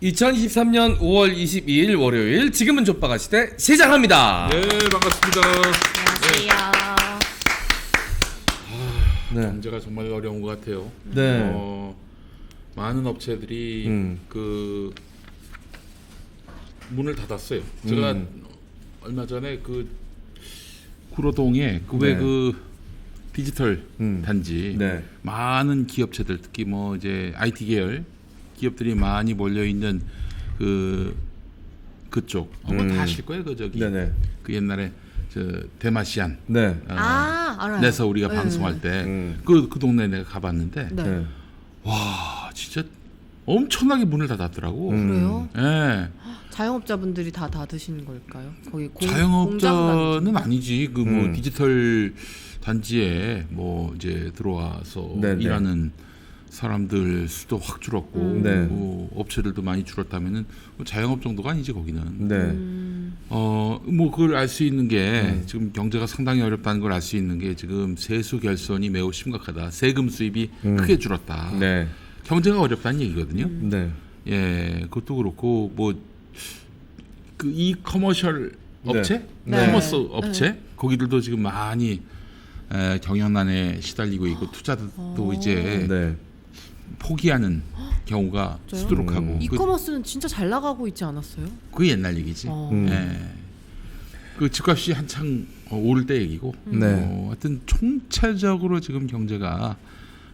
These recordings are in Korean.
2023년 5월 22일 월요일 지금은 족바가 시대 시작합니다. 네, 반갑습니다. 안녕하세요. 네. 경제가 정말 어려운 것 같아요. 네. 많은 업체들이 그 문을 닫았어요. 제가 얼마 전에 그 구로동에 그 왜 그 디지털 단지 네. 많은 기업체들 특히 뭐 이제 IT 계열 기업들이 많이 몰려 있는 그쪽 다 아실 거예요. 그 저기 네네. 그 옛날에 저 대마시안 네. 알아요. 내서 우리가 네. 방송할 때 그 동네 내가 가봤는데 네. 네. 와 진짜 엄청나게 문을 닫았더라고. 그래요? 예. 자영업자분들이 다 닫으신 걸까요? 거기 자영업자는 아니지. 그 뭐 음. 디지털 단지에 뭐 이제 들어와서 네네. 일하는 사람들 수도 확 줄었고 네. 뭐 업체들도 많이 줄었다면은 뭐 자영업 정도가 아니지 거기는. 네. 뭐 그걸 알 수 있는 게 지금 경제가 상당히 어렵다는 걸 알 수 있는 게 지금 세수 결손이 매우 심각하다. 세금 수입이 크게 줄었다. 네. 경제가 어렵다는 얘기거든요. 네. 예, 그것도 그렇고 뭐 그 이 커머셜 업체, 네. 커머스 업체 거기들도 지금 많이 경영난에 시달리고 있고 투자도 이제 네. 포기하는 경우가 진짜요? 수두룩하고 이커머스는 진짜 잘 나가고 있지 않았어요? 그 옛날 얘기지. 예. 그 집값이 한창 오를 때 얘기고. 네. 하여튼 총체적으로 지금 경제가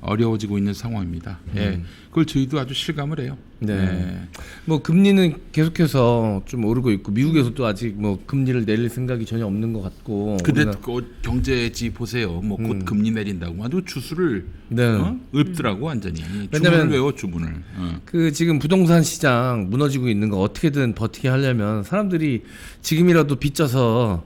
어려워지고 있는 상황입니다. 예. 그걸 저희도 아주 실감을 해요. 네. 예. 뭐 금리는 계속해서 좀 오르고 있고 미국에서도 아직 뭐 금리를 내릴 생각이 전혀 없는 것 같고. 근데 우리나라- 그 경제지 보세요. 뭐 곧 금리 내린다고 아주 주수를 네. 읊더라고 완전히. 왜냐면 주문을 외워 주문을. 그 지금 부동산 시장 무너지고 있는 거 어떻게든 버티게 하려면 사람들이 지금이라도 빚져서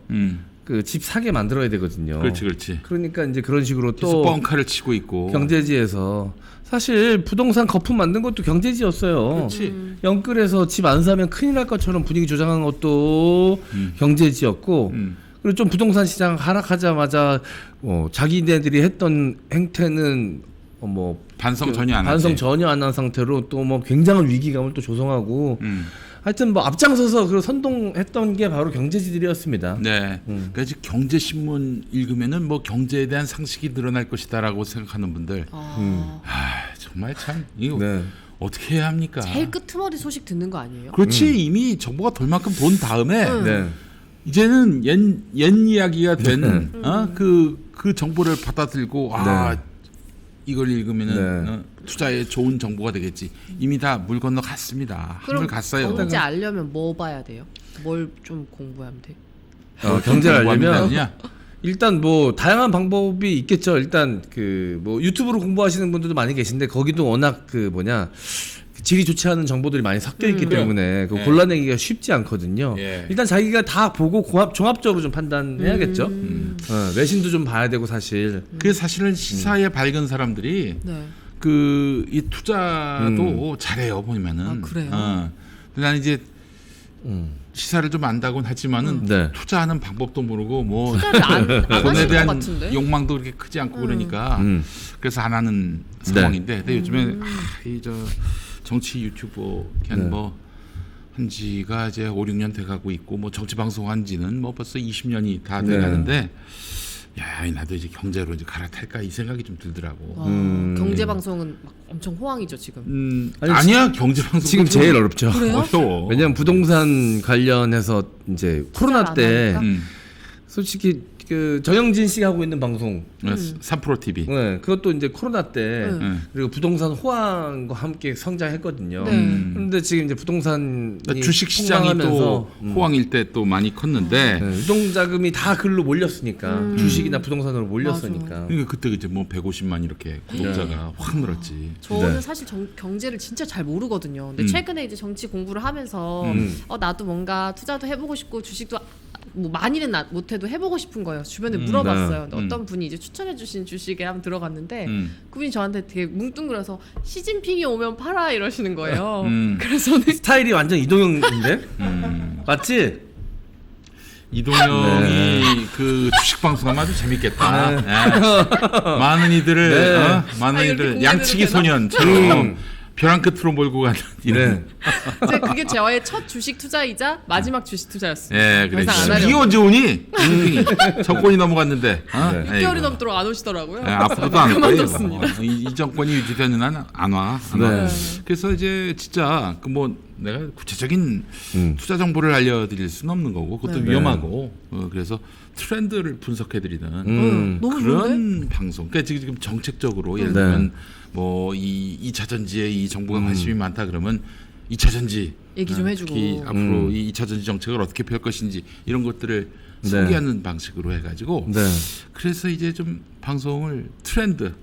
그 집 사게 만들어야 되거든요. 그렇지. 그러니까 이제 그런 식으로 계속 또 뻥카를 치고 있고. 경제지에서 사실 부동산 거품 만든 것도 경제지였어요. 그렇지. 영끌에서 집 안 사면 큰일 날 것처럼 분위기 조장한 것도 경제지였고 그리고 좀 부동산 시장 하락하자마자 자기네들이 했던 행태는 뭐 반성 전혀 안 하지. 반성 전혀 안 한 상태로 또 뭐 굉장한 위기감을 또 조성하고 하여튼 뭐 앞장서서 그 선동했던 게 바로 경제지들이었습니다. 네. 그러니까 이제 경제신문 읽으면은 뭐 경제에 대한 상식이 늘어날 것이다라고 생각하는 분들, 정말 참 이거 네. 어떻게 해야 합니까? 제일 끄트머리 소식 듣는 거 아니에요? 그렇지 이미 정부가 돌만큼 본 다음에 네. 이제는 옛 이야기가 된 그 정보를 받아들고 이걸 읽으면은 네. 투자에 좋은 정보가 되겠지. 이미 다 물 건너 갔습니다. 한물 갔어요. 경제 알려면 뭐 봐야 돼요? 뭘 좀 공부하면 돼? 경제를 공부하면 알려면 되느냐? 일단 뭐 다양한 방법이 있겠죠. 일단 그 뭐 유튜브로 공부하시는 분들도 많이 계신데 거기도 워낙 그 질이 좋지 않은 정보들이 많이 섞여 있기 때문에 그 골라내기가 쉽지 않거든요. 예. 일단 자기가 다 보고 종합적으로 좀 판단해야겠죠. 외신도 좀 봐야 되고 사실. 그게 사실은 시사에 밝은 사람들이 네. 그 이 투자도 잘해요 보면은. 아, 그래요? 근데 나는 이제 시사를 좀 안다고는 하지만은 네. 투자하는 방법도 모르고 뭐 투자를 안 돈에 하실 것 대한 같은데? 욕망도 그렇게 크지 않고 그러니까 그래서 안 하는 상황인데 근데 요즘에 이 저 정치 유튜버 뭐 한지가 이제 5, 6년 돼가고 있고 뭐 정치 방송 한지는 뭐 벌써 20년이 다 돼가는데 야 나도 이제 경제로 이제 갈아탈까 이 생각이 좀 들더라고. 경제 방송은 막 엄청 호황이죠 지금. 아니야 경제 방송 지금 제일 어렵죠. 그래요? 어려워. 왜냐면 부동산 관련해서 이제 코로나 안 때 하니까? 솔직히 그 정영진 씨가 하고 있는 방송 3프로 TV. 네, 그것도 이제 코로나 때 그리고 부동산 호황과 함께 성장했거든요. 그런데 지금 이제 부동산이 주식 시장이 또 폭락하면서, 호황일 때 또 많이 컸는데 유동 자금이 다 글로 몰렸으니까 주식이나 부동산으로 몰렸으니까. 그러니까 그때 이제 뭐 150만 이렇게 구독자가 확 늘었지. 저는 네. 사실 경제를 진짜 잘 모르거든요. 근데 최근에 이제 정치 공부를 하면서 나도 뭔가 투자도 해보고 싶고 주식도 뭐 많이는 못해도 해보고 싶은 거예요. 주변에 물어봤어요. 근데 어떤 분이 이제 추천해주신 주식에 한번 들어갔는데 그분이 저한테 되게 뭉뚱그려서 시진핑이 오면 팔아 이러시는 거예요. 그래서 저는 스타일이 완전 이동형인데? 맞지? 이동영이 그 주식 방송하면 아주 재밌겠다. 네. 많은 이들을 네. 많은 아, 이렇게 이들 공개해도 양치기 되나? 소년처럼 벼랑 끝으로 몰고 가는 이런. 이제 그게 저의 첫 주식 투자이자 마지막 주식 투자였어요. 예, 더 그래. 이상 안 하려고. 이게 언제 오니? 정권이 넘어갔는데. 어? 네. 6개월이 넘도록 안 오시더라고요. 예, 앞으로도 안 올 거예요. 그만뒀습니다. 이 정권이 유지되는 한 안 와. 안 와. 네. 그래서 이제 진짜 그 뭐 내가 구체적인 투자 정보를 알려드릴 수는 없는 거고 그것도 네. 위험하고 그래서 트렌드를 분석해드리는 너무 좋은데? 그런 방송. 그러니까 지금 정책적으로 예를 네. 들면 뭐 이 2차 전지에 이 정부가 관심이 많다 그러면 2차 전지 얘기 좀 해주고. 특히 앞으로 이 2차 전지 정책을 어떻게 펼 것인지 이런 것들을 소개하는 방식으로 해가지고 네. 그래서 이제 좀 방송을 트렌드,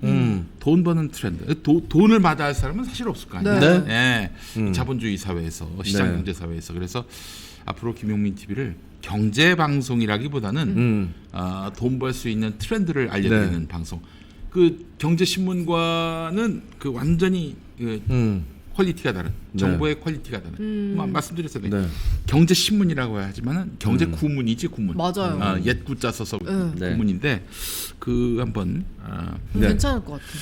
돈 버는 트렌드, 돈을 마다할 사람은 사실 없을 거 아니에요. 네. 예. 자본주의 사회에서 시장 네. 경제 사회에서 그래서 앞으로 김용민 TV를 경제 방송이라기보다는 돈 벌 수 있는 트렌드를 알려드리는 네. 방송. 그 경제 신문과는 그 완전히 그 퀄리티가 다른 정보의 퀄리티가 다른 말씀드렸어요. 네. 경제 신문이라고 하지만은 경제 구문이지 구문. 맞아요. 옛 구자 써서 네. 구문인데 그 한번 네. 괜찮을 것 같아요.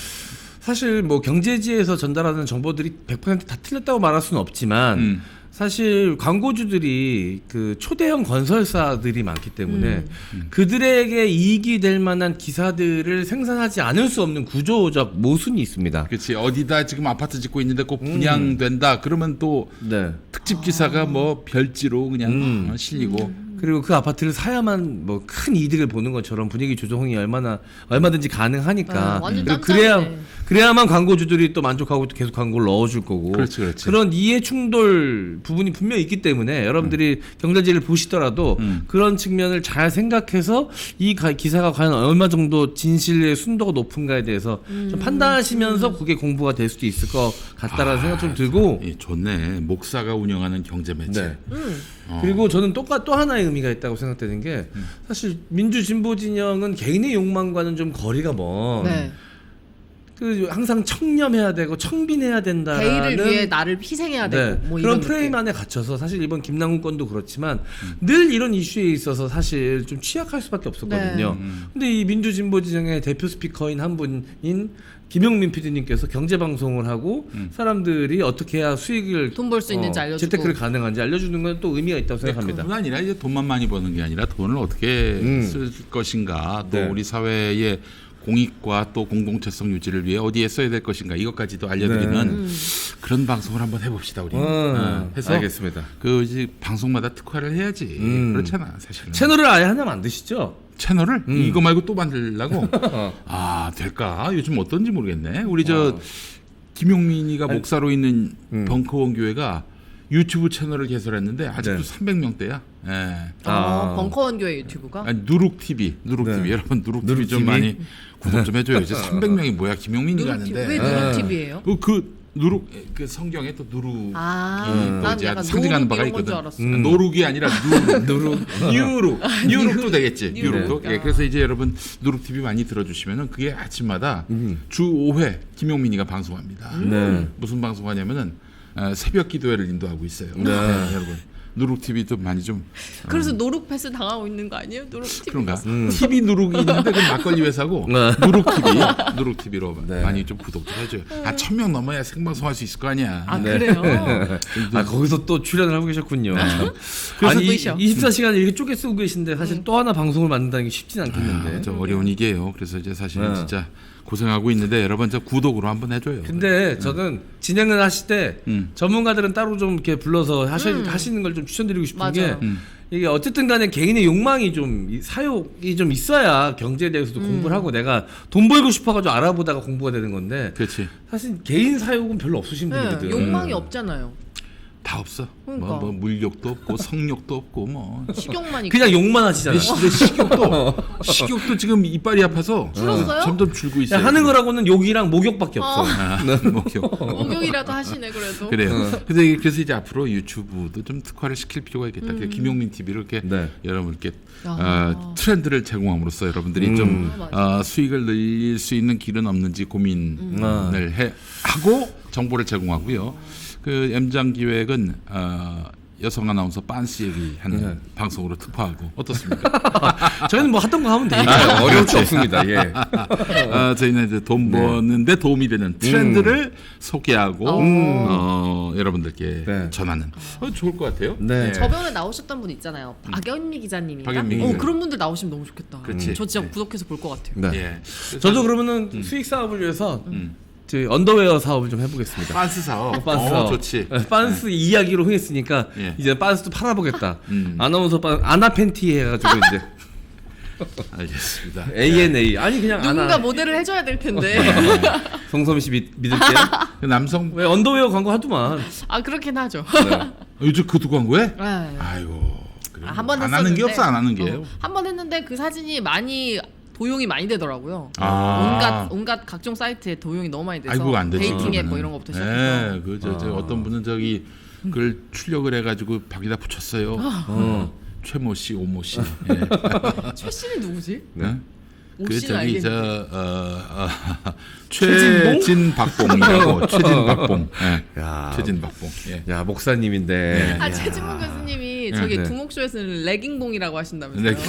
사실 뭐 경제지에서 전달하는 정보들이 100%다 틀렸다고 말할 수는 없지만 사실 광고주들이 그 초대형 건설사들이 많기 때문에 그들에게 이익이 될 만한 기사들을 생산하지 않을 수 없는 구조적 모순이 있습니다. 그렇지 어디다 지금 아파트 짓고 있는데 꼭 분양된다 그러면 또 네. 특집 기사가 뭐 별지로 그냥 실리고 그리고 그 아파트를 사야만 뭐 큰 이득을 보는 것처럼 분위기 조성이 얼마든지 가능하니까. 완전 그리고 짠짠이네. 그래야만 광고주들이 또 만족하고 또 계속 광고를 넣어줄 거고. 그렇지. 런 이해 충돌 부분이 분명히 있기 때문에 여러분들이 경제지를 보시더라도 그런 측면을 잘 생각해서 이 기사가 과연 얼마 정도 진실의 순도가 높은가에 대해서 좀 판단하시면서 그게 공부가 될 수도 있을 것 같다라는 생각 좀 들고. 예, 좋네 목사가 운영하는 경제 매체. 네. 그리고 저는 또 하나의 의미가 있다고 생각되는 게 사실 민주 진보 진영은 개인의 욕망과는 좀 거리가 먼. 네. 그 항상 청렴해야 되고 청빈해야 된다라는 대의를 위해 나를 희생해야 되고 뭐 그런 이런 프레임 느낌. 안에 갇혀서 사실 이번 김남국 건도 그렇지만 늘 이런 이슈에 있어서 사실 좀 취약할 수밖에 없었거든요. 근데 이 민주진보 진영의 대표 스피커인 한 분인 김용민 PD님께서 경제 방송을 하고 사람들이 어떻게 해야 수익을 돈 벌 수 있는지 알려주고. 재테크를 가능한지 알려주는 건 또 의미가 있다고 근데 생각합니다. 그뿐 아니라 이제 돈만 많이 버는 게 아니라 돈을 어떻게 쓸 것인가 또 네. 우리 사회의 공익과 또 공동체성 유지를 위해 어디에 써야 될 것인가 이것까지도 알려드리는 그런 방송을 한번 해봅시다 우리. 해서 알겠습니다. 그 이제 방송마다 특화를 해야지. 그렇잖아 사실은. 채널을 아예 하나 만드시죠? 채널을 이거 말고 또 만들려고. 아 될까? 요즘 어떤지 모르겠네. 우리 저 김용민이가 목사로 있는 벙커원 교회가 유튜브 채널을 개설했는데 아직도 네. 300명대야. 예. 벙커원 교회 유튜브가 아니, 누룩 TV 여러분 누룩 TV 좀 많이 구독 좀 해줘요. 이제 300명이 뭐야 김용민이가 하는데. 왜 누룩 TV예요? 그 누룩 그 성경에 또 누룩이 또 난 이제 약간 상징하는 노룩 바가 이런 건줄 있거든. 알았어. 노룩이 아니라 뉴룩도 되겠지. 뉴룩도. 뉴룩. 예, 그래서 이제 여러분 누룩 TV 많이 들어주시면은 그게 아침마다 주 5회 김용민이가 방송합니다. 네. 무슨 방송하냐면은 새벽 기도회를 인도하고 있어요. 네, 여러분. 누룩 TV도 많이 좀 그래서 노룩 패스 당하고 있는 거 아니에요? 노룩 TV. 그런가? TV 누룩이 있는데 그 막걸리 회사고 누룩 TV로 많이 좀 구독 좀 해줘요. 1,000명 넘어야 생방송할 수 있을 거 아니야. 아 그래요? 거기서 또 출연을 하고 계셨군요. 그래서 아니 보이셔. 24시간을 이렇게 쪼개 쓰고 계신데 사실 또 하나 방송을 만든다는 게 쉽진 않겠는데. 좀 어려운 일이에요. 그래서 이제 사실은 진짜 고생하고 있는데 여러분 저 구독으로 한번 해줘요. 근데 저는 진행을 하실 때 전문가들은 따로 좀 이렇게 불러서 하시는 걸 좀 추천드리고 싶은 맞아요. 게 이게 어쨌든 간에 개인의 욕망이 좀 사욕이 좀 있어야 경제에 대해서도 공부를 하고 내가 돈 벌고 싶어가지고 알아보다가 공부가 되는 건데 그렇지. 사실 개인 사욕은 별로 없으신 네, 분들은 욕망이 없잖아요. 다 없어. 그러니까. 뭐 물욕도 없고 성욕도 없고 뭐. 식욕만 있고. 그냥 욕만 하시잖아요. 근데 식욕도 지금 이빨이 아파서 줄었어요? 점점 줄고 있어요. 하는 거라고는 욕이랑 목욕밖에 없어. 목욕. 목욕이라도 하시네 그래도. 그래요. 그래서 이제 앞으로 유튜브도 좀 특화를 시킬 필요가 있겠다. 김용민 TV를 이렇게 네. 여러분께 트렌드를 제공함으로써 여러분들이 좀 수익을 늘릴 수 있는 길은 없는지 고민을 하고 정보를 제공하고요. 그 M장 기획은 여성 아나운서 빤스 얘기하는 네. 방송으로 특파하고 어떻습니까? 저희는 뭐 하던 거 하면 되니까요. 어려울 게 없습니다. 예. 저희는 이제 돈 버는데 도움이 되는 트렌드를 소개하고 여러분들께 네. 전하는 좋을 것 같아요. 네. 저번에 나오셨던 분 있잖아요. 박연미 기자님인가? 박연미 기자. 그런 분들 나오시면 너무 좋겠다. 그렇지. 저 진짜 네. 구독해서 볼 것 같아요. 네. 예. 저도 그러면은 수익 사업을 위해서 저희 언더웨어 사업을 좀 해보겠습니다. 빤스 사업. 빤스 사업. 좋지. 네, 빤스 이야기로 흥했으니까 예. 이제 빤스도 팔아보겠다. 아나운서 아나 팬티 해가지고 이제 알겠습니다. ANA 아니 그냥 누군가 아나 모델을 해줘야 될 텐데. 성섬 씨 믿을게요. 그 남성 왜 언더웨어 광고 하더만. 아 그렇긴 하죠. 네. 요즘 그도 광고해? 네. 아이고. 그래. 한번 안 하는 게 했었는데. 없어 안 하는 게요. 한 번 했는데 그 사진이 많이 도용이 많이 되더라고요. 아. 온갖 각종 사이트에 도용이 너무 많이 돼서 아이고 안 되죠. 데이팅 앱 그러면은. 뭐 이런 거부터 시작해서 네, 그저 어떤 분은 저기 그걸 출력을 해가지고 벽에다 붙였어요. 최모 씨, 오모 씨. 예. 최 씨는 누구지? 네? 오 그 씨는 저기 알겠는데. 최진박봉이라고 최진박봉. 예. 야. 최진박봉. 예. 야 목사님인데. 아 최진문 교수님이 네. 저기 네. 두목쇼에서는 레깅봉이라고 하신다면서요. 네.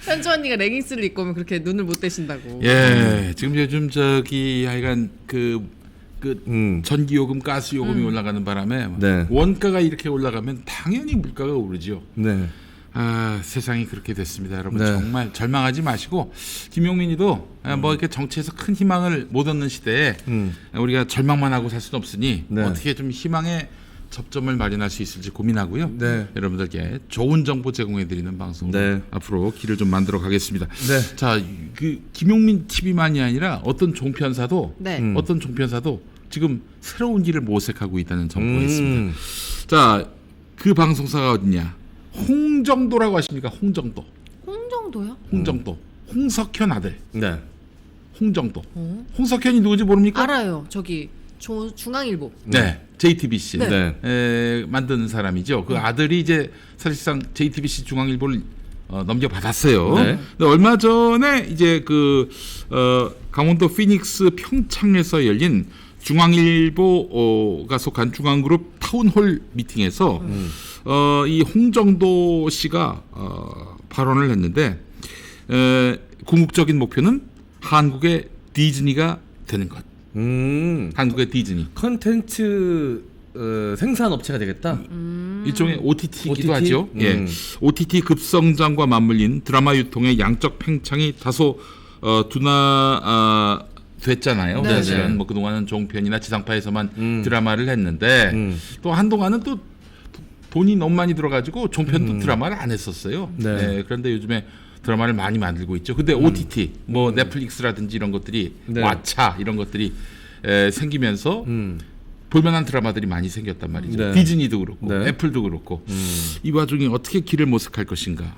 현주 언니가 레깅스를 입고 오면 그렇게 눈을 못 떼신다고. 예, 지금 요즘 저기 하여간 그 전기 요금, 가스 요금이 올라가는 바람에 네. 원가가 이렇게 올라가면 당연히 물가가 오르죠. 네. 아, 세상이 그렇게 됐습니다, 여러분. 네. 정말 절망하지 마시고 김용민이도 뭐 이렇게 정치에서 큰 희망을 못 얻는 시대에 우리가 절망만 하고 살 수는 없으니 네. 어떻게 좀 희망의 접점을 마련할 수 있을지 고민하고요. 네. 여러분들께 좋은 정보 제공해드리는 방송 네. 앞으로 길을 좀 만들어 가겠습니다. 네. 자, 그 김용민 TV만이 아니라 어떤 종편사도 네. 어떤 종편사도 지금 새로운 길을 모색하고 있다는 정보가 있습니다. 음. 자, 그 방송사가 어디냐? 홍정도라고 아십니까? 홍정도. 홍정도요? 홍정도. 홍석현 아들. 네. 홍정도. 홍석현이 누구지 모릅니까? 알아요. 저기 중앙일보. 네. JTBC. 네. 만든 사람이죠. 그 아들이 이제 사실상 JTBC 중앙일보를 넘겨받았어요. 네. 근데 얼마 전에 이제 강원도 피닉스 평창에서 열린 중앙일보가 속한 중앙그룹 타운홀 미팅에서 이 홍정도 씨가 발언을 했는데 궁극적인 목표는 한국의 디즈니가 되는 것. 한국의 디즈니. 컨텐츠 생산 업체가 되겠다. 일종의 OTT이기도 OTT? 하죠. 예, OTT 급성장과 맞물린 드라마 유통의 양적 팽창이 다소 됐잖아요. 네. 사실은 네. 뭐 그동안은 종편이나 지상파에서만 드라마를 했는데 또 한동안은 또 돈이 너무 많이 들어가지고 종편도 드라마를 안 했었어요. 네. 네, 그런데 요즘에 드라마를 많이 만들고 있죠. 근데 OTT, 뭐 넷플릭스라든지 이런 것들이 네. 왓챠 이런 것들이 생기면서 볼만한 드라마들이 많이 생겼단 말이죠. 네. 디즈니도 그렇고 네. 애플도 그렇고 이 와중에 어떻게 길을 모색할 것인가.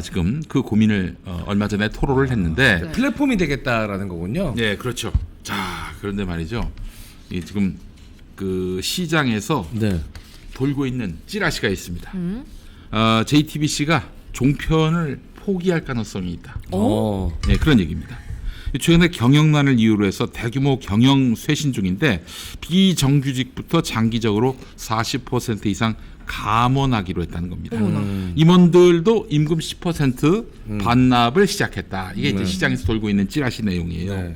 지금 그 고민을 얼마 전에 토로를 했는데 네. 플랫폼이 되겠다라는 거군요. 네, 그렇죠. 자, 그런데 말이죠. 이 지금 그 시장에서 네. 돌고 있는 찌라시가 있습니다. JTBC가 종편을 포기할 가능성이 있다. 네, 그런 얘기입니다. 최근에 경영난을 이유로 해서 대규모 경영 쇄신 중인데 비정규직부터 장기적으로 40% 이상 감원하기로 했다는 겁니다. 임원들도 임금 10% 반납을 시작했다. 이게 이제 시장에서 돌고 있는 찌라시 내용이에요. 네.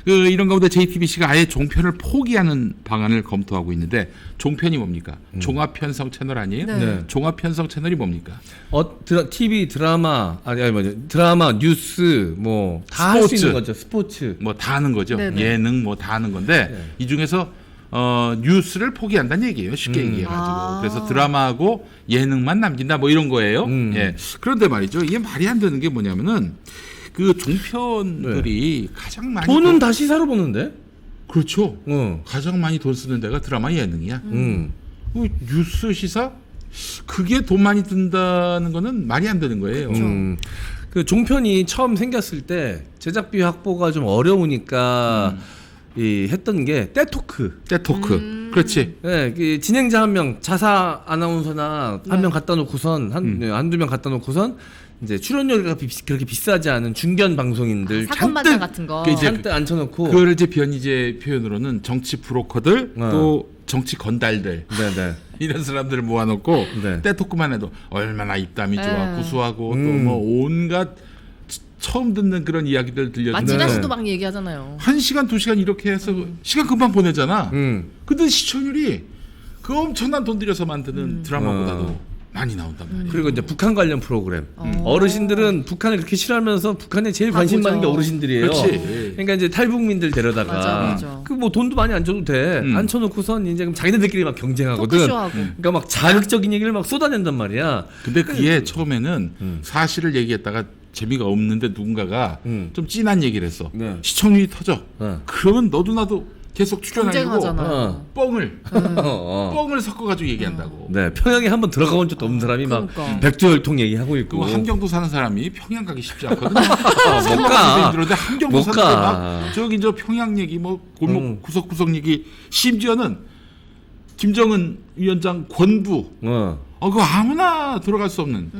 이런 가운데 JTBC가 아예 종편을 포기하는 방안을 검토하고 있는데 종편이 뭡니까? 종합편성 채널 아니에요? 네. 종합편성 채널이 뭡니까? TV 드라마 아니 뭐죠? 드라마 뉴스 뭐 다 할 수 스포츠. 있는 거죠. 스포츠. 뭐 다 하는 거죠. 네네. 예능 뭐 다 하는 건데 이 중에서 뉴스를 포기한다는 얘기예요. 쉽게 얘기해가지고. 그래서 드라마하고 예능만 남긴다 뭐 이런 거예요. 예. 그런데 말이죠. 이게 말이 안 되는 게 뭐냐면은 그 종편들이 가장 많이 돈은 다 시사로 보는데. 그렇죠. 어. 가장 많이 돈 쓰는 데가 드라마 예능이야. 뉴스 시사 그게 돈 많이 든다는 거는 말이 안 되는 거예요. 그 종편이 처음 생겼을 때 제작비 확보가 좀 어려우니까 이 했던 게 떼토크. 떼토크. 그렇지. 네, 그 진행자 한 명, 자사 아나운서나 한 명 갖다 놓고선 한두 명 갖다 놓고선 이제 출연료가 그렇게 비싸지 않은 중견 방송인들 사건 반장 같은 거. 그 이제 잔뜩 앉혀놓고. 그걸 이제 변희재 표현으로는 정치 브로커들 어. 또 정치 건달들 네네. 이런 사람들을 모아놓고 네. 떼토크만 해도 얼마나 입담이 좋아 네. 구수하고 또 뭐 온갖 처음 듣는 그런 이야기들 들려주는 마치나 씨도 막 얘기하잖아요. 1시간 2시간 이렇게 해서 시간 금방 보내잖아. 음. 근데 시청률이 그 엄청난 돈 들여서 만드는 드라마보다도 많이 나온단 말이야. 그리고 이제 북한 관련 프로그램. 어르신들은 북한을 그렇게 싫어하면서 북한에 제일 다 관심 보죠. 많은 게 어르신들이에요. 그렇지. 그러니까 이제 탈북민들 데려다가 맞아. 그 뭐 돈도 많이 안 줘도 돼. 안 쳐놓고선 이제 그럼 자기네들끼리 막 경쟁하거든. 토크쇼하고. 그러니까 막 자극적인 얘기를 막 쏟아낸단 말이야. 근데 그게 처음에는 사실을 얘기했다가 재미가 없는데 누군가가 좀 진한 얘기를 했어. 네. 시청률이 터져. 네. 그러면 너도 나도 계속 출연하고 경쟁하잖아. 뻥을 어. 뻥을 섞어가지고 얘기한다고. 네, 평양에 한번 들어가 본 적도 없는 사람이 막 그러니까. 백두혈통 얘기하고 있고. 그 함경도 사는 사람이 평양 가기 쉽지 않거든. 못 가. 그런데 함경도 못 사는데 가. 막 저기 저 평양 얘기 뭐 골목 구석구석 얘기 심지어는 김정은 위원장 권부 그거 아무나 들어갈 수 없는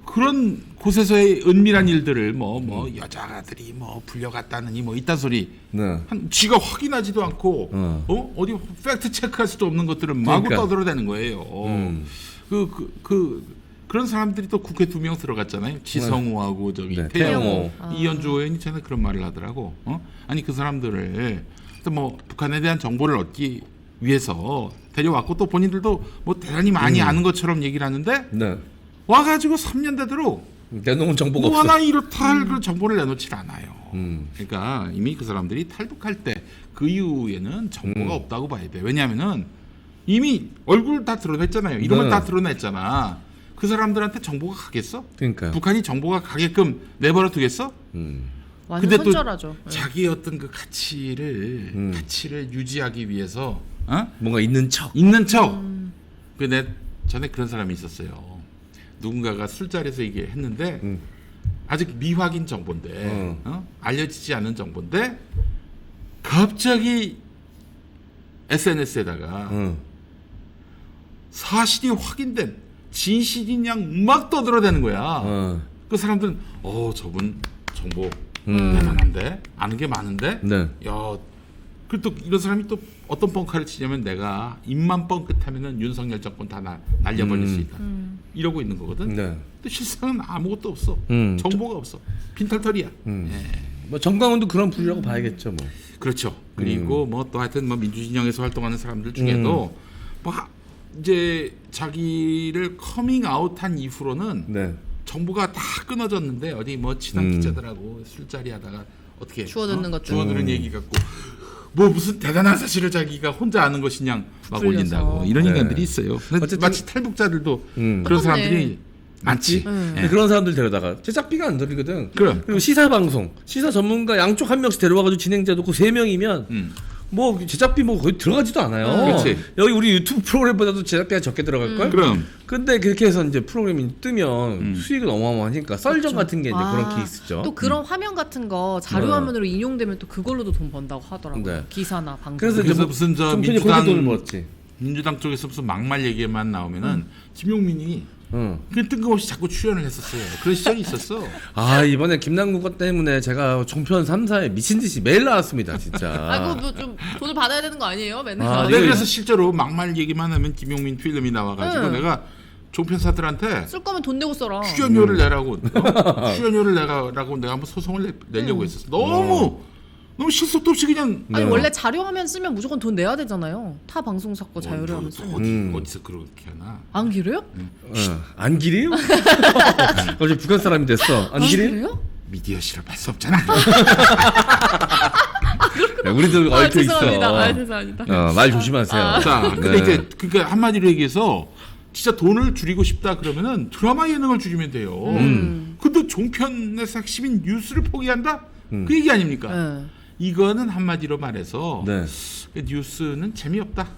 그런 곳에서의 은밀한 일들을 뭐 여자들이 뭐 불려갔다느니 뭐 이딴 소리 네. 지가 확인하지도 않고 어디 팩트 체크할 수도 없는 것들을 마구 그러니까. 떠들어대는 거예요. 그런 사람들이 또 국회 2명 들어갔잖아요. 지성우하고 저기 네, 태영호, 태영호. 이현주 의원이 전에 그런 말을 하더라고. 아니 그 사람들을 또 뭐 북한에 대한 정보를 얻기 위해서 데려왔고 또 본인들도 뭐 대단히 많이 아는 것처럼 얘기를 하는데 네. 와가지고 3년 되도록 내놓은 정보가 뭐 없어. 하나 이렇다 할 그런 정보를 내놓질 않아요. 그러니까 이미 그 사람들이 탈북할 때 그 이후에는 정보가 없다고 봐야 돼. 왜냐하면은 이미 얼굴 다 드러냈잖아요. 이름을 네. 다 드러냈잖아. 그 사람들한테 정보가 가겠어? 그러니까요. 북한이 정보가 가게끔 내버려 두겠어? 완전 근데 또 손절하죠. 네. 자기의 어떤 그 가치를 유지하기 위해서 뭔가 있는 척. 있는 척. 내 전에 그런 사람이 있었어요. 누군가가 술자리에서 얘기했는데 아직 미확인 정보인데 알려지지 않은 정보인데 갑자기 SNS에다가 사실이 확인된 진실인 양 막 떠들어대는 거야. 그 사람들은 저분 정보 대단한데 아는 게 많은데 네. 야, 그리고 또 이런 사람이 또 어떤 뻥카를 치냐면 내가 입만 뻥끗하면은 윤석열 정권 다 날려버릴 수 있다. 이러고 있는 거거든. 네. 근데 실상은 아무것도 없어. 정보가 없어. 빈털털이야. 예. 뭐 정광훈도 그런 분이라고 봐야겠죠, 뭐. 그렇죠. 그리고 뭐 또 하여튼 뭐 민주진영에서 활동하는 사람들 중에도 뭐 이제 자기를 커밍아웃한 이후로는 네. 정보가 다 끊어졌는데 어디 뭐 친한 기자들하고 술자리 하다가 어떻게 주워듣는 것들. 주워들은 얘기 갖고 뭐 무슨 대단한 사실을 자기가 혼자 아는 것이냐 막 부풀려서. 올린다고 이런 네. 인간들이 있어요. 근데 어쨌든- 마치 탈북자들도 그런 똑같네. 사람들이 많지. 근데 그런 사람들 데려다가 제작비가 안 들리거든. 그럼. 그리고 시사 방송, 시사 전문가 양쪽 한 명씩 데려와가지고 진행자 놓고 3명이면 뭐 제작비 뭐 거의 들어가지도 않아요. 그렇지. 여기 우리 유튜브 프로그램보다도 제작비가 적게 들어갈 걸. 그럼 근데 그렇게 해서 이제 프로그램이 뜨면 수익은 어마어마하니까 썰전 같은 게 이제 그런 케이스죠. 또 그런 화면 같은 거 자료 화면으로 인용되면 또 그걸로도 돈 번다고 하더라고요. 네. 기사나 방송. 그래서 이제 그래서 뭐 무슨 저 종편이 민주당 그렇게 돈을 벌었지. 민주당 쪽에서 무슨 막말 얘기만 나오면은 김용민이 그 뜬금없이 자꾸 출연을 했었어요. 그런 시절이 있었어. 아 이번에 김남국 것 때문에 제가 종편 3사에 미친 듯이 매일 나왔습니다, 진짜. 아이고 뭐 좀 돈을 받아야 되는 거 아니에요? 맨날. 아, 내가 이거- 그래서 실제로 막말 얘기만 하면 김용민 필름이 나와가지고 내가 종편사들한테 쓸 거면 돈 내고 써라. 출연료를 내라고 출연료를 내라고 내가 한번 소송을 내려고 했었어. 너무 실속도 없이 그냥 아니 원래 자료 화면 쓰면 무조건 돈 내야 되잖아요. 타 방송사 거 자료 화면 쓰면. 어디서 그렇게 하나? 안 그래요? 안 기래요? 어제 북한 사람이 됐어. 안 기래요? 그래요? 미디어 실업할 수 없잖아. 야, 우리도 얽혀 죄송합니다. 있어. 죄송합니다. 말 조심하세요. 자, 근데 네. 이제 그러니까 한마디로 얘기해서 진짜 돈을 줄이고 싶다 그러면은 드라마 예능을 줄이면 돼요. 근데 종편에서 핵심인 뉴스를 포기한다? 그 얘기 아닙니까? 네. 이거는 한마디로 말해서 네. 뉴스는 재미없다.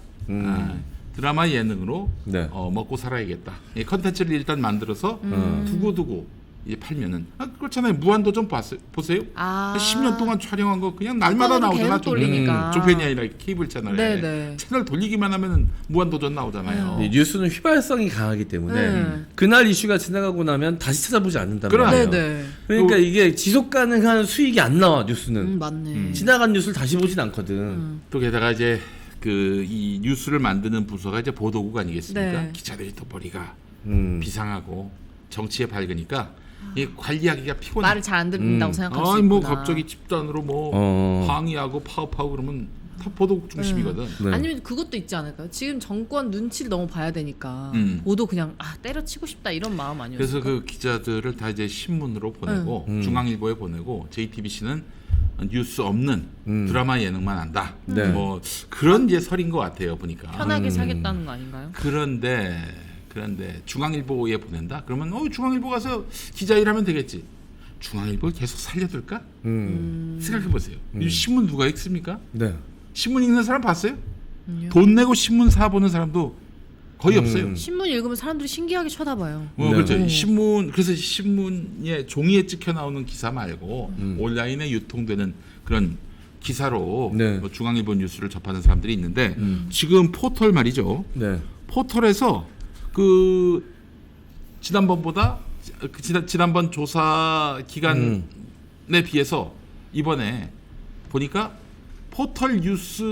드라마 예능으로 네. 먹고 살아야겠다. 이 컨텐츠를 일단 만들어서 두고두고 이제 팔면은 그렇잖아요. 무한도전 보세요. 아. 10년 동안 촬영한 거 그냥 날마다 뚜껑으로 나오잖아. 계속 돌리니까. 종편이 아니라 케이블 채널에 네네. 채널 돌리기만 하면은 무한도전 나오잖아요. 이 뉴스는 휘발성이 강하기 때문에 그날 이슈가 지나가고 나면 다시 찾아보지 않는단 그럼. 말이에요. 네네. 그러니까 이게 지속 가능한 수익이 안 나와 뉴스는. 맞네. 지나간 뉴스를 다시 보진 않거든. 또 게다가 이제 이 뉴스를 만드는 부서가 이제 보도국 아니겠습니까? 네. 기자들이 또 머리가 비상하고 정치에 밝으니까 이 관리하기가 피곤해. 말을 잘 안 듣는다고 생각할 수 아니 있구나. 뭐 갑자기 집단으로 뭐 항의하고 파업하고 그러면 다 보도국 중심이거든. 네. 아니면 그것도 있지 않을까요? 지금 정권 눈치를 너무 봐야 되니까 보도 그냥 때려치고 싶다 이런 마음 아니었을까? 그래서 그 기자들을 다 이제 신문으로 보내고 중앙일보에 보내고 JTBC는 뉴스 없는 드라마 예능만 한다. 네. 뭐 그런 이제 설인 것 같아요 보니까. 편하게 살겠다는 거 아닌가요? 그런데 중앙일보에 보낸다? 그러면 중앙일보 가서 기자 일하면 되겠지. 중앙일보를 계속 살려둘까? 생각해 보세요. 이 신문 누가 읽습니까? 네. 신문 읽는 사람 봤어요? 돈 내고 신문 사 보는 사람도 거의 없어요. 신문 읽으면 사람들이 신기하게 쳐다봐요. 네. 그렇죠. 그래서 신문에 종이에 찍혀 나오는 기사 말고 온라인에 유통되는 그런 기사로 네. 뭐 중앙일보 뉴스를 접하는 사람들이 있는데 지금 포털 말이죠. 네. 포털에서 지난번보다 지난번 조사 기간에 비해서 이번에 보니까 포털 뉴스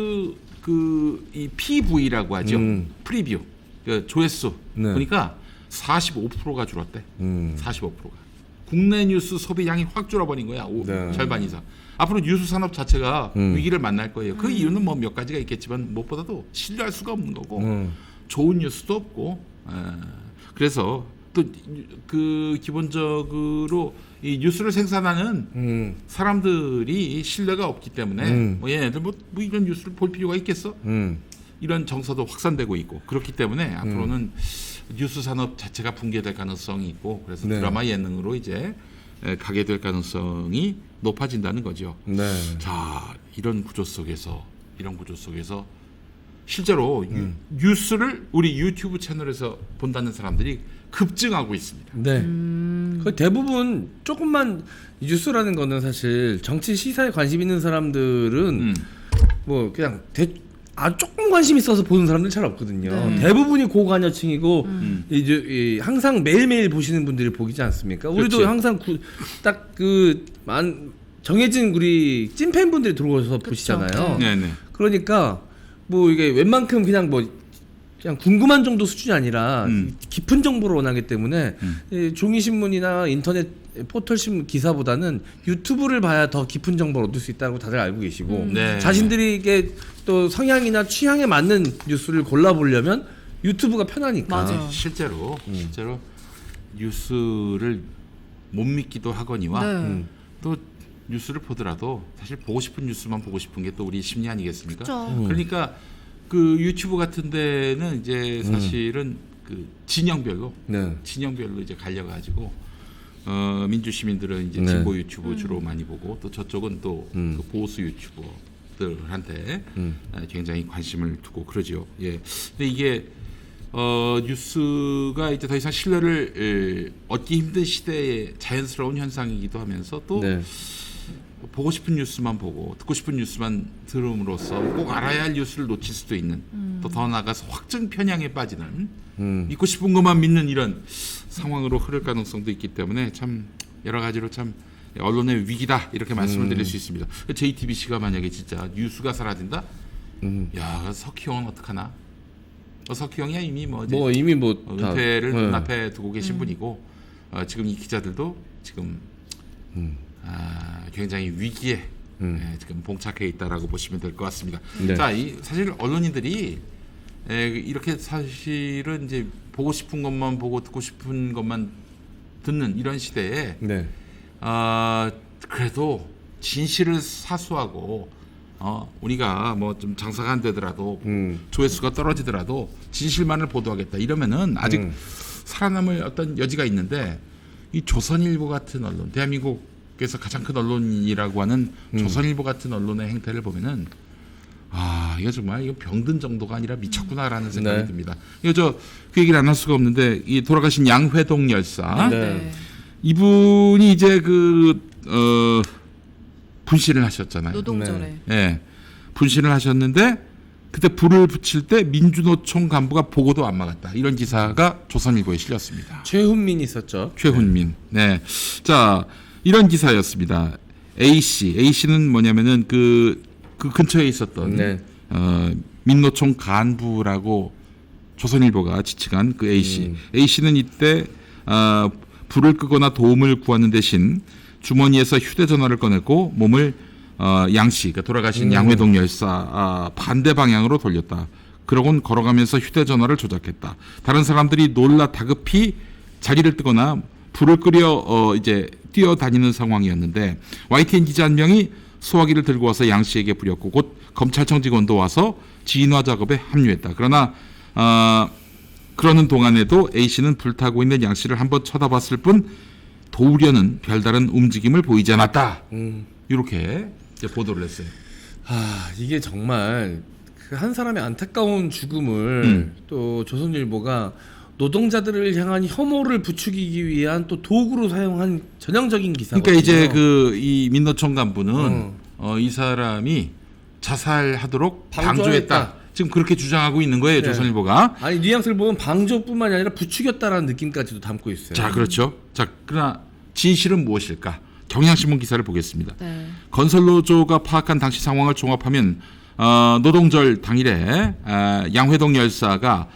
이 PV라고 하죠. 프리뷰 조회수 네. 보니까 45%가 줄었대. 45%가 국내 뉴스 소비량이 확 줄어버린 거야. 네. 절반 이상. 앞으로 뉴스 산업 자체가 위기를 만날 거예요. 그 이유는 뭐 몇 가지가 있겠지만 무엇보다도 신뢰할 수가 없는 거고 좋은 뉴스도 없고. 그래서 또 기본적으로 이 뉴스를 생산하는 사람들이 신뢰가 없기 때문에 뭐 얘네들 뭐 이런 뉴스를 볼 필요가 있겠어? 이런 정서도 확산되고 있고 그렇기 때문에 앞으로는 뉴스 산업 자체가 붕괴될 가능성이 있고 그래서 네. 드라마 예능으로 이제 가게 될 가능성이 높아진다는 거죠. 네. 자, 이런 구조 속에서 실제로 뉴스를 우리 유튜브 채널에서 본다는 사람들이 급증하고 있습니다. 네. 거의 대부분 조금만 뉴스라는 거는 사실 정치 시사에 관심 있는 사람들은 뭐 그냥 조금 관심 있어서 보는 사람들 잘 없거든요. 네. 대부분이 고관여층이고 이제 항상 매일매일 보시는 분들이 보이지 않습니까? 우리도 그렇지. 항상 정해진 우리 찐팬분들이 들어오셔서 보시잖아요. 네네. 그러니까 뭐 이게 웬만큼 그냥 궁금한 정도 수준이 아니라 깊은 정보를 원하기 때문에 이 종이 신문이나 인터넷 포털 신문 기사보다는 유튜브를 봐야 더 깊은 정보를 얻을 수 있다고 다들 알고 계시고 네. 자신들이 이게 또 성향이나 취향에 맞는 뉴스를 골라보려면 유튜브가 편하니까. 맞아. 실제로 뉴스를 못 믿기도 하거니와 네. 또 뉴스를 보더라도 사실 보고 싶은 뉴스만 보고 싶은 게 또 우리 심리 아니겠습니까? 그렇죠. 그러니까 그 유튜브 같은 데는 이제 사실은 그 진영별로 이제 갈려가지고 민주 시민들은 이제 네. 진보 유튜브 주로 많이 보고 또 저쪽은 또 그 보수 유튜버들한테 굉장히 관심을 두고 그러죠. 예. 근데 이게 뉴스가 이제 더 이상 신뢰를 얻기 힘든 시대의 자연스러운 현상이기도 하면서 또 네. 보고 싶은 뉴스만 보고 듣고 싶은 뉴스만 들음으로써 꼭 알아야 할 뉴스를 놓칠 수도 있는 또 더 나아가서 확증 편향에 빠지는 믿고 싶은 것만 믿는 이런 상황으로 흐를 가능성도 있기 때문에 참 여러 가지로 참 언론의 위기다 이렇게 말씀을 드릴 수 있습니다. JTBC가 만약에 진짜 뉴스가 사라진다? 야, 석희영은 어떡하나? 석희영이야 이미 이미 은퇴를 다, 눈앞에 두고 계신 분이고 지금 이 기자들도 지금 굉장히 위기에 지금 봉착해 있다라고 보시면 될 것 같습니다. 네. 자, 사실 언론인들이 이렇게 사실은 이제 보고 싶은 것만 보고 듣고 싶은 것만 듣는 이런 시대에 네. 그래도 진실을 사수하고 우리가 뭐 좀 장사가 안 되더라도 조회수가 떨어지더라도 진실만을 보도하겠다 이러면은 아직 살아남을 어떤 여지가 있는데 이 조선일보 같은 언론, 대한민국에서 가장 큰 언론이라고 하는 조선일보 같은 언론의 행태를 보면은 이거 정말 이거 병든 정도가 아니라 미쳤구나라는 생각이 네. 듭니다. 이거 그 얘기를 안 할 수가 없는데 이 돌아가신 양회동 열사 네. 이분이 이제 분신을 하셨잖아요. 노동절에. 예, 분신을 하셨는데 그때 불을 붙일 때 민주노총 간부가 보고도 안 막았다. 이런 기사가 조선일보에 실렸습니다. 최훈민 있었죠. 최훈민. 네. 자, 이런 기사였습니다. A씨는 뭐냐면은 그 근처에 있었던 네. 민노총 간부라고 조선일보가 지칭한 그 A 씨. A 씨는 이때 불을 끄거나 도움을 구하는 대신 주머니에서 휴대전화를 꺼냈고 몸을 양 씨, 그러니까 돌아가신 양회동 열사 반대 방향으로 돌렸다. 그러곤 걸어가면서 휴대전화를 조작했다. 다른 사람들이 놀라 다급히 자리를 뜨거나 불을 끄려 이제 뛰어다니는 상황이었는데 YTN 기자 한 명이 소화기를 들고 와서 양 씨에게 뿌렸고 곧 검찰청 직원도 와서 진화 작업에 합류했다. 그러나 그러는 동안에도 A 씨는 불타고 있는 양 씨를 한번 쳐다봤을 뿐 도우려는 별다른 움직임을 보이지 않았다. 이렇게 이제 보도를 했어요. 이게 정말 그 한 사람의 안타까운 죽음을 또 조선일보가 노동자들을 향한 혐오를 부추기기 위한 또 도구로 사용한 전형적인 기사거든요. 그러니까 이제 그 이 민노총 간부는 이 사람이 자살하도록 방조했다. 지금 그렇게 주장하고 있는 거예요, 네. 조선일보가. 아니 뉘앙스를 보면 방조뿐만이 아니라 부추겼다라는 느낌까지도 담고 있어요. 자, 그렇죠. 자, 그러나 진실은 무엇일까? 경향신문 기사를 보겠습니다. 네. 건설노조가 파악한 당시 상황을 종합하면 노동절 당일에 양회동 열사가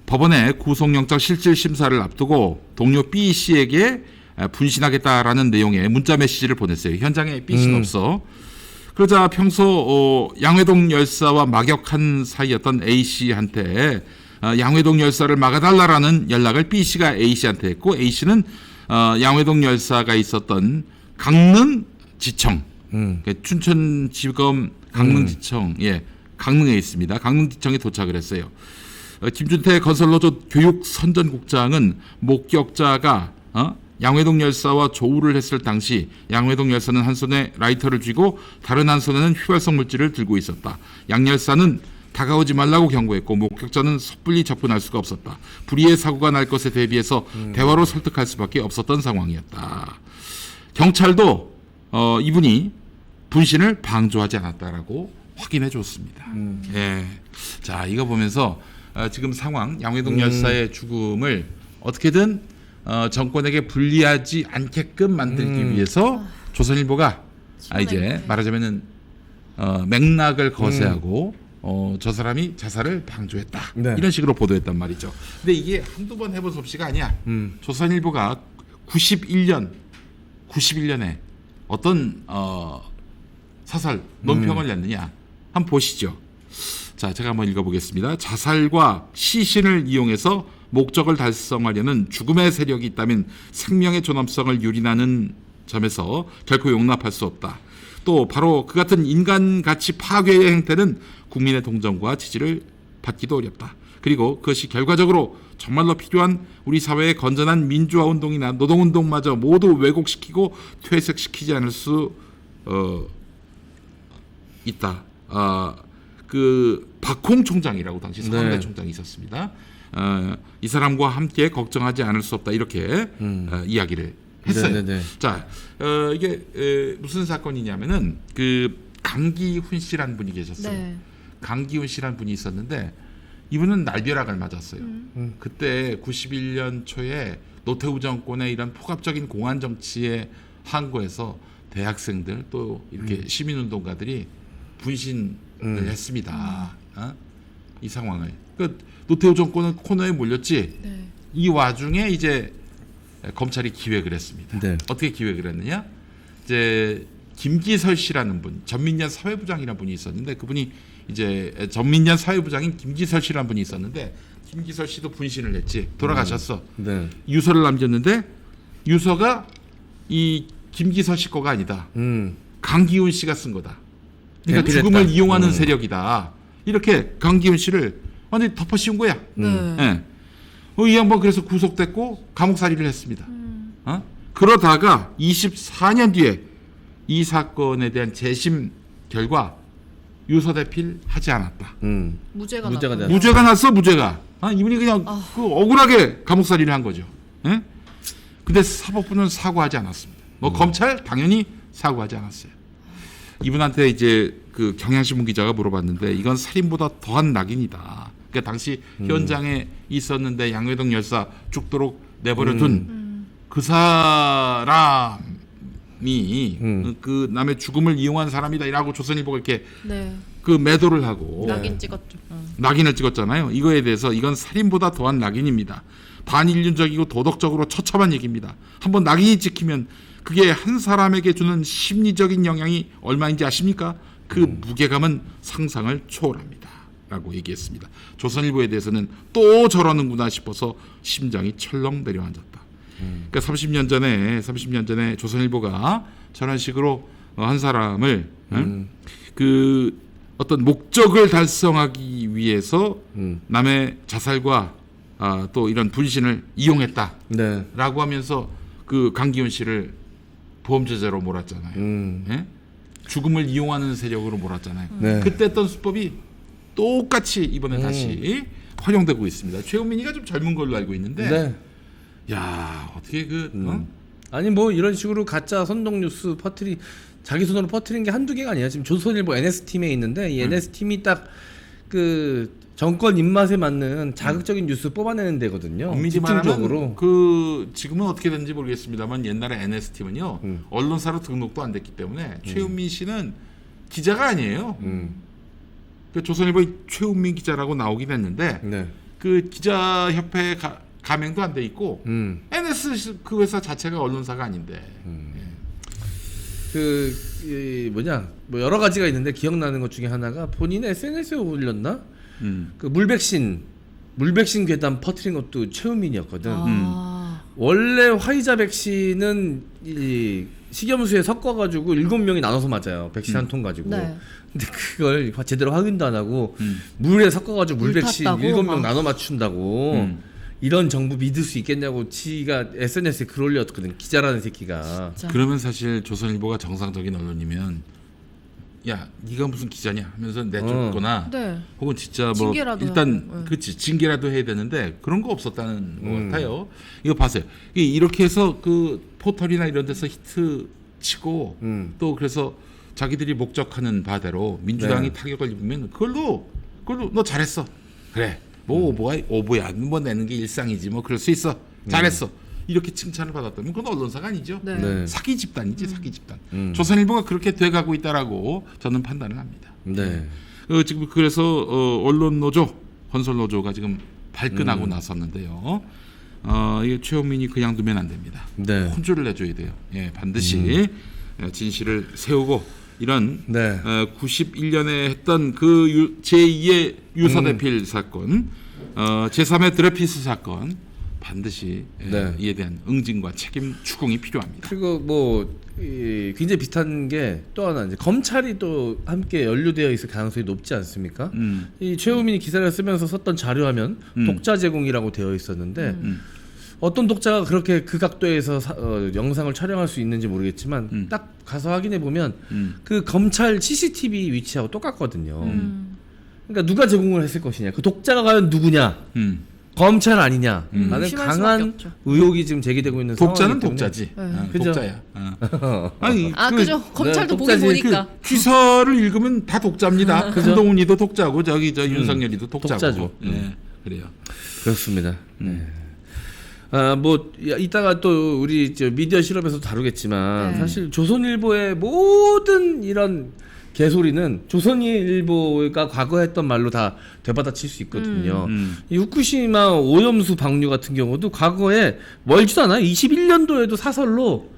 법원에 구속영장 실질 심사를 앞두고 동료 B 씨에게 분신하겠다라는 내용의 문자 메시지를 보냈어요. 현장에 B 씨는 없어. 그러자 평소 양회동 열사와 막역한 사이였던 A 씨한테 양회동 열사를 막아달라라는 연락을 B 씨가 A 씨한테 했고 A 씨는 양회동 열사가 있었던 강릉지청, 춘천지검 강릉지청, 강릉에 있습니다. 강릉지청에 도착을 했어요. 김준태 건설노조 교육선전국장은 목격자가 양회동 열사와 조우를 했을 당시 양회동 열사는 한 손에 라이터를 쥐고 다른 한 손에는 휘발성 물질을 들고 있었다. 양 열사는 다가오지 말라고 경고했고 목격자는 섣불리 접근할 수가 없었다. 불의의 사고가 날 것에 대비해서 대화로 설득할 수밖에 없었던 상황이었다. 경찰도 이분이 분신을 방조하지 않았다라고 확인해 줬습니다. 자, 이거 보면서 지금 상황 양회동 열사의 죽음을 어떻게든 정권에게 불리하지 않게끔 만들기 위해서 조선일보가 이제 말하자면은 맥락을 거세하고 저 사람이 자살을 방조했다. 네. 이런 식으로 보도했단 말이죠. 근데 이게 한두 번 해본 솜씨가 아니야. 조선일보가 91년에 어떤 사설 논평을 냈느냐 한번 보시죠. 자, 제가 한번 읽어보겠습니다. 자살과 시신을 이용해서 목적을 달성하려는 죽음의 세력이 있다면 생명의 존엄성을 유린하는 점에서 결코 용납할 수 없다. 또 바로 그 같은 인간 가치 파괴의 행태는 국민의 동정과 지지를 받기도 어렵다. 그리고 그것이 결과적으로 정말로 필요한 우리 사회의 건전한 민주화 운동이나 노동운동마저 모두 왜곡시키고 퇴색시키지 않을 수 있다. 그 박홍 총장이라고 당시 서강대 총장이 있었습니다. 이 사람과 함께 걱정하지 않을 수 없다 이렇게 이야기를 했어요. 네네네. 자, 이게 무슨 사건이냐면은 그 강기훈 씨라는 분이 계셨어요. 네. 강기훈 씨라는 분이 있었는데 이분은 날벼락을 맞았어요. 그때 91년 초에 노태우 정권의 이런 포갑적인 공안 정치에 항거해서 대학생들 또 이렇게 시민운동가들이 분신을 했습니다. 이 상황을. 그러니까 노태우 정권은 코너에 몰렸지. 네. 이 와중에 이제 검찰이 기획을 했습니다. 네. 어떻게 기획을 했느냐? 이제 김기설 씨라는 분, 전민련 사회부장이라는 분이 있었는데 그분이 이제 전민련 사회부장인 김기설 씨라는 분이 있었는데 김기설 씨도 분신을 했지. 돌아가셨어. 네. 유서를 남겼는데 유서가 이 김기설 씨 거가 아니다. 강기훈 씨가 쓴 거다. 그러니까 대필했다. 죽음을 이용하는 세력이다. 이렇게 강기훈 씨를 완전히 덮어씌운 거야. 네. 이 양반 그래서 구속됐고 감옥살이를 했습니다. 그러다가 24년 뒤에 이 사건에 대한 재심 결과 유서 대필하지 않았다. 무죄가 무죄가 났군요. 무죄가 났어, 무죄가. 이분이 그냥 그 억울하게 감옥살이를 한 거죠. 예? 근데 사법부는 사과하지 않았습니다. 검찰 당연히 사과하지 않았어요. 이분한테 이제 그 경향신문 기자가 물어봤는데 이건 살인보다 더한 낙인이다. 그러니까 당시 현장에 있었는데 양회동 열사 죽도록 내버려둔 그 사람이 그 남의 죽음을 이용한 사람이다라고 조선일보가 이렇게 네. 그 매도를 하고 낙인 찍었죠. 낙인을 찍었잖아요. 이거에 대해서 이건 살인보다 더한 낙인입니다. 반인륜적이고 도덕적으로 처참한 얘기입니다. 한번 낙인이 찍히면 그게 한 사람에게 주는 심리적인 영향이 얼마인지 아십니까? 그 무게감은 상상을 초월합니다. 라고 얘기했습니다. 조선일보에 대해서는 또 저러는구나 싶어서 심장이 철렁 내려앉았다. 그러니까 30년 전에 조선일보가 저런 식으로 한 사람을 그 어떤 목적을 달성하기 위해서 남의 자살과 또 이런 분신을 이용했다라고 네. 하면서 그 강기훈 씨를 보험제재로 몰았잖아요. 예? 죽음을 이용하는 세력으로 몰았잖아요. 네. 그때 했던 수법이 똑같이 이번에 다시 활용되고 있습니다. 최은민이가 좀 젊은 걸로 알고 있는데, 네. 야 어떻게 아니 뭐 이런 식으로 가짜 선동 뉴스 자기 손으로 퍼뜨린 게 한두 개가 아니야. 지금 조선일보 NS팀에 있는데 이 NS팀이 딱 그 정권 입맛에 맞는 자극적인 뉴스 뽑아내는 데거든요. 엄밀히 집중적으로. 말하면 그 지금은 어떻게 됐는지 모르겠습니다만 옛날에 NS팀은요 언론사로 등록도 안 됐기 때문에 최은민 씨는 기자가 아니에요. 그 조선일보의 최은민 기자라고 나오긴 했는데 네. 그 기자협회 가맹도 안 돼 있고 NS 그 회사 자체가 언론사가 아닌데. 뭐 여러 가지가 있는데 기억나는 것 중에 하나가 본인의 SNS에 올렸나? 그 물백신 괴담 퍼뜨린 것도 최은민이었거든. 원래 화이자 백신은 이 식염수에 섞어가지고 7명이 나눠서 맞아요. 백신 한 통 가지고. 네. 근데 그걸 제대로 확인도 안 하고 물에 섞어가지고 물백신 탔다고? 7명 나눠 맞춘다고. 이런 정부 믿을 수 있겠냐고 지가 SNS에 글 올렸거든. 기자라는 새끼가. 진짜. 그러면 사실 조선일보가 정상적인 언론이면 야 네가 무슨 기자냐 하면서 내쫓거나 네. 혹은 진짜 뭐 징계라도 일단 하고, 그렇지 징계라도 해야 되는데 그런 거 없었다는 것 같아요. 이거 봤어요. 이렇게 해서 그 포털이나 이런 데서 히트 치고 또 그래서 자기들이 목적하는 바대로 민주당이 네. 타격을 입으면 그걸로 너 잘했어. 그래. 뭐 오보야. 뭐 내는 게 일상이지. 뭐 그럴 수 있어. 잘했어. 이렇게 칭찬을 받았다면 그건 언론사가 아니죠. 네. 네. 사기 집단이지 사기 집단. 조선일보가 그렇게 돼가고 있다라고 저는 판단을 합니다. 네. 지금 그래서 언론 노조, 건설 노조가 지금 발끈하고 나섰는데요. 이게 최은민이 그냥 두면 안 됩니다. 네. 혼쭐을 내줘야 돼요. 예, 반드시 진실을 세우고 이런 네. 91년에 했던 그 제2의 유서대필 사건, 제3의 드레피스 사건 반드시 네. 이에 대한 응징과 책임 추궁이 필요합니다. 그리고 뭐 굉장히 비슷한 게 또 하나 이제 검찰이 또 함께 연루되어 있을 가능성이 높지 않습니까? 이 최우민이 기사를 쓰면서 썼던 자료화면 독자 제공이라고 되어 있었는데 어떤 독자가 그렇게 그 각도에서 영상을 촬영할 수 있는지 모르겠지만 딱 가서 확인해 보면 그 검찰 CCTV 위치하고 똑같거든요. 그러니까 누가 제공을 했을 것이냐, 그 독자가 과연 누구냐, 검찰 아니냐, 라는 의심할 강한 수밖에 없죠. 의혹이 지금 제기되고 있는 독자는 상황이기 때문에. 네. 독자지. 그죠? 독자야. 아니 그죠. 검찰도 보긴 독자지. 보니까. 기사를 읽으면 다 독자입니다. 한동훈이도 독자고 저기 윤석열이도 독자고. 독자죠. 네, 그래요. 그렇습니다. 네. 뭐 이따가 또 우리 미디어 실험에서 다루겠지만 네. 사실 조선일보의 모든 이런 개소리는 조선일보가 과거 했던 말로 다 되받아칠 수 있거든요. 이 후쿠시마 오염수 방류 같은 경우도 과거에 멀지도 않아요. 21년도에도 사설로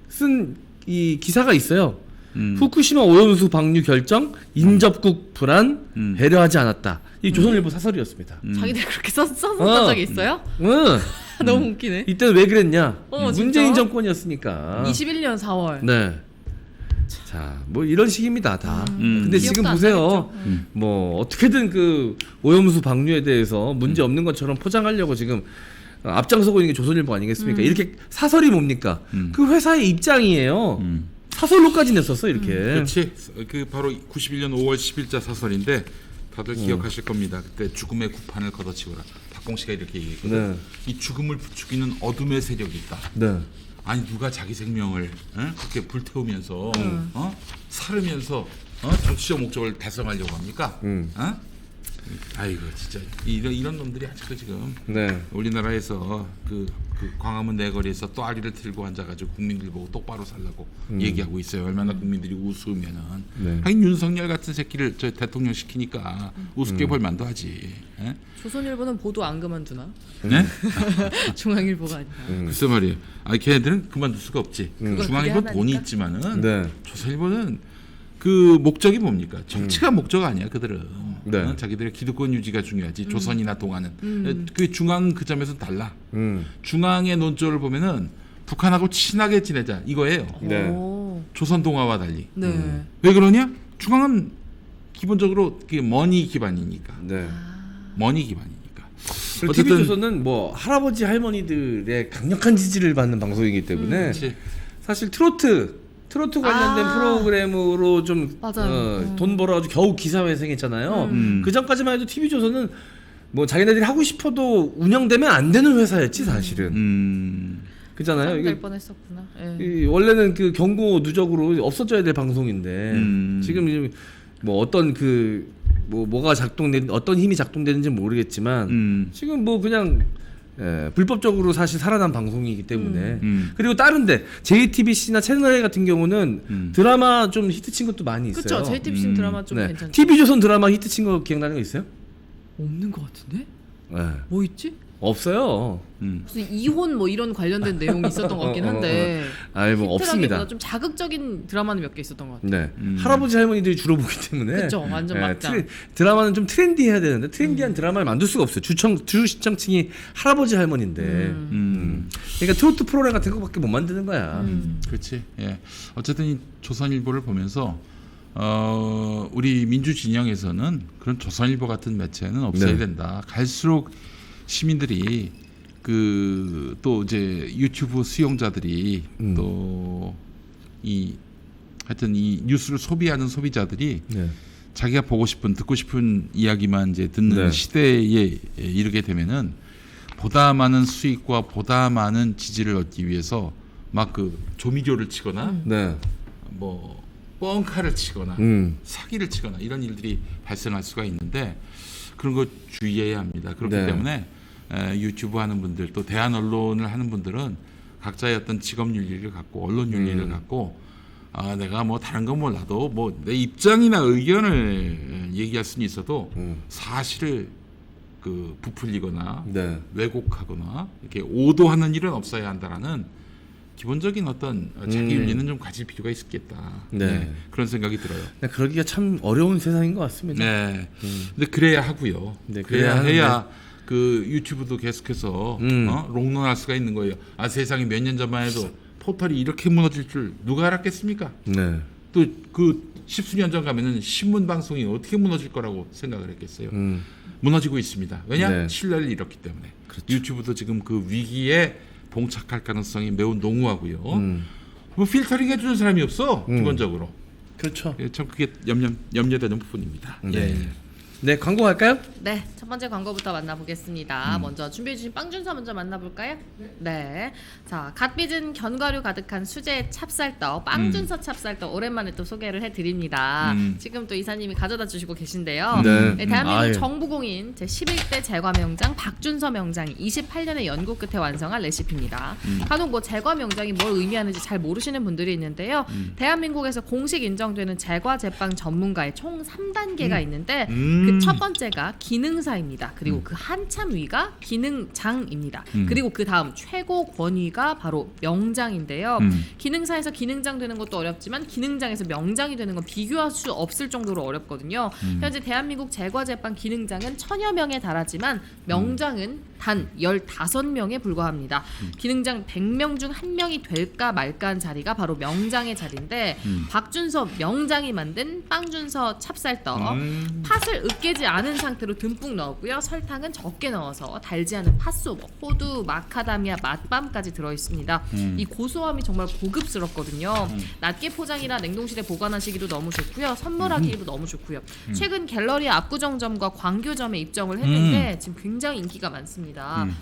쓴 이 기사가 있어요. 후쿠시마 오염수 방류 결정 인접국 불안 배려하지 않았다. 이 조선일보 사설이었습니다. 자기들 그렇게 썼던 적이 있어요? 응. 너무 웃기네. 이때는 왜 그랬냐? 문재인 진짜? 정권이었으니까. 21년 4월. 네. 자, 뭐 이런 식입니다, 다. 근데 지금 기억도 안 보세요. 나겠죠. 뭐 어떻게든 그 오염수 방류에 대해서 문제 없는 것처럼 포장하려고 지금 앞장서고 있는 게 조선일보 아니겠습니까? 이렇게 사설이 뭡니까? 그 회사의 입장이에요. 사설로까지 냈었어, 이렇게. 그렇지. 그 바로 91년 5월 10일자 사설인데 다들 기억하실 겁니다. 그때 죽음의 구판을 걷어치워라. 박봉 씨가 이렇게 얘기했거든. 네. 이 죽음을 부추기는 어둠의 세력이 있다. 네. 아니 누가 자기 생명을 그렇게 불태우면서 사르면서 정치적 목적을 달성하려고 합니까? 아이고 진짜 이런 놈들이 아직도 지금 네. 우리나라에서 그 광화문 내거리에서 또아리를 들고 앉아가지고 국민들 보고 똑바로 살라고 얘기하고 있어요. 얼마나 국민들이 우스우면은. 네. 하긴 윤석열 같은 새끼를 저 대통령 시키니까 우습게 볼 만도 하지. 예? 조선일보는 보도 안 그만두나? 네? 중앙일보가 아니라. 글쎄 말이에요. 아 걔네들은 그만둘 수가 없지. 중앙일보 그게 돈이 하나니까? 있지만은 네. 조선일보는 그 목적이 뭡니까? 정치가 목적 아니야 그들은. 네. 자기들의 기득권 유지가 중요하지. 조선이나 동아는 그 중앙 그 점에서 달라. 중앙의 논조를 보면은 북한하고 친하게 지내자 이거예요. 네. 오. 조선 동아와 달리. 네. 왜 그러냐? 중앙은 기본적으로 그게 머니 기반이니까. 네. 머니 기반이니까. 그리고 어쨌든 TV조선은 뭐 할아버지 할머니들의 강력한 지지를 받는 방송이기 때문에 그렇지. 사실 트로트 관련된 아. 프로그램으로 좀 맞아요. 돈 벌어가지고 겨우 기사회생했잖아요. 그 전까지만 해도 TV조선은 뭐 자기네들이 하고 싶어도 운영되면 안 되는 회사였지 사실은. 그잖아요. 될 이게 뻔했었구나. 예. 원래는 그 경고 누적으로 없어져야 될 방송인데 지금 뭐 어떤 뭐가 작동된 어떤 힘이 작동되는지 는 모르겠지만 지금 뭐 그냥 불법적으로 사실 살아난 방송이기 때문에 그리고 다른데 JTBC나 채널A 같은 경우는 드라마 좀 히트친 것도 많이 있어요. 그렇죠. JTBC 드라마 좀 네. 괜찮죠. TV조선 드라마 히트친 거 기억나는 거 있어요? 없는 것 같은데? 네. 뭐 있지? 없어요. 무슨 이혼 뭐 이런 관련된 내용이 있었던 것 같긴 한데. 아니 뭐 없습니다. 좀 자극적인 드라마는 몇 개 있었던 것 같아요. 네. 할아버지 할머니들이 주로 보기 때문에 그쵸, 완전 막장. 드라마는 좀 트렌디해야 되는데 트렌디한 드라마를 만들 수가 없어요. 주 시청층이 할아버지 할머니인데 그러니까 트로트 프로그램 같은 거밖에 못 만드는 거야. 그렇지. 예. 어쨌든 이 조선일보를 보면서 우리 민주 진영에서는 그런 조선일보 같은 매체는 없어야 네. 된다. 갈수록 시민들이 또 이제 유튜브 수용자들이 또 하여튼 이 뉴스를 소비하는 소비자들이 네. 자기가 보고 싶은 듣고 싶은 이야기만 이제 듣는 네. 시대에 이르게 되면은 보다 많은 수익과 보다 많은 지지를 얻기 위해서 막 그 조미료를 치거나 네. 뭐 뻥카를 치거나 음. 사기를 치거나 이런 일들이 발생할 수가 있는데 그런 거 주의해야 합니다. 그렇기 네. 때문에 유튜브 하는 분들 또 대한 언론을 하는 분들은 각자의 어떤 직업 윤리를 갖고 언론 윤리를 갖고 내가 뭐 다른 건 몰라도 뭐 내 입장이나 의견을 얘기할 수는 있어도 사실을 부풀리거나 네. 왜곡하거나 이렇게 오도하는 일은 없어야 한다라는 기본적인 어떤 자기 윤리는 좀 가질 필요가 있겠다. 네. 그런 생각이 들어요. 네, 그러기가 참 어려운 세상인 것 같습니다. 네. 근데 그래야 하고요. 네, 그래야 그래야 해야 그 유튜브도 계속해서 롱런할 수가 있는 거예요. 세상에 몇 년 전만 해도 포털이 이렇게 무너질 줄 누가 알았겠습니까? 네. 또 그 십수년 전 가면은 신문 방송이 어떻게 무너질 거라고 생각을 했겠어요. 무너지고 있습니다. 왜냐? 네. 신뢰를 잃었기 때문에. 유튜브도 지금 그 위기에 봉착할 가능성이 매우 농후하고요. 뭐 필터링 해주는 사람이 없어 기본적으로. 그렇죠. 참 그게 염려되는 부분입니다. 네. 예. 네, 광고 갈까요? 네, 첫 번째 광고부터 만나보겠습니다. 먼저 준비해주신 빵준서 먼저 만나볼까요? 네. 자, 갓 빚은 견과류 가득한 수제 찹쌀떡, 빵준서 찹쌀떡 오랜만에 또 소개를 해드립니다. 지금 또 이사님이 가져다 주시고 계신데요. 네. 대한민국 아유. 정부공인 제11대 제과 명장 박준서 명장이 28년의 연구 끝에 완성한 레시피입니다. 간혹 뭐 제과 명장이 뭘 의미하는지 잘 모르시는 분들이 있는데요. 대한민국에서 공식 인정되는 제과 제빵 전문가의 총 3단계가 있는데 그 첫 번째가 기능사입니다. 그리고 그 한참 위가 기능장입니다. 그리고 그 다음 최고 권위가 바로 명장인데요. 기능사에서 기능장 되는 것도 어렵지만 기능장에서 명장이 되는 건 비교할 수 없을 정도로 어렵거든요. 현재 대한민국 제과제빵 기능장은 1000여 명에 달하지만 명장은 단 15명에 불과합니다. 기능장 100명 중 1명이 될까 말까한 자리가 바로 명장의 자리인데 박준서 명장이 만든 빵준서 찹쌀떡 팥을 으깨지 않은 상태로 듬뿍 넣었고요. 설탕은 적게 넣어서 달지 않은 팥소, 호두, 마카다미아, 맛밤까지 들어있습니다. 이 고소함이 정말 고급스럽거든요. 낱개 포장이라 냉동실에 보관하시기도 너무 좋고요. 선물하기도 너무 좋고요. 최근 갤러리 압구정점과 광교점에 입점을 했는데 지금 굉장히 인기가 많습니다.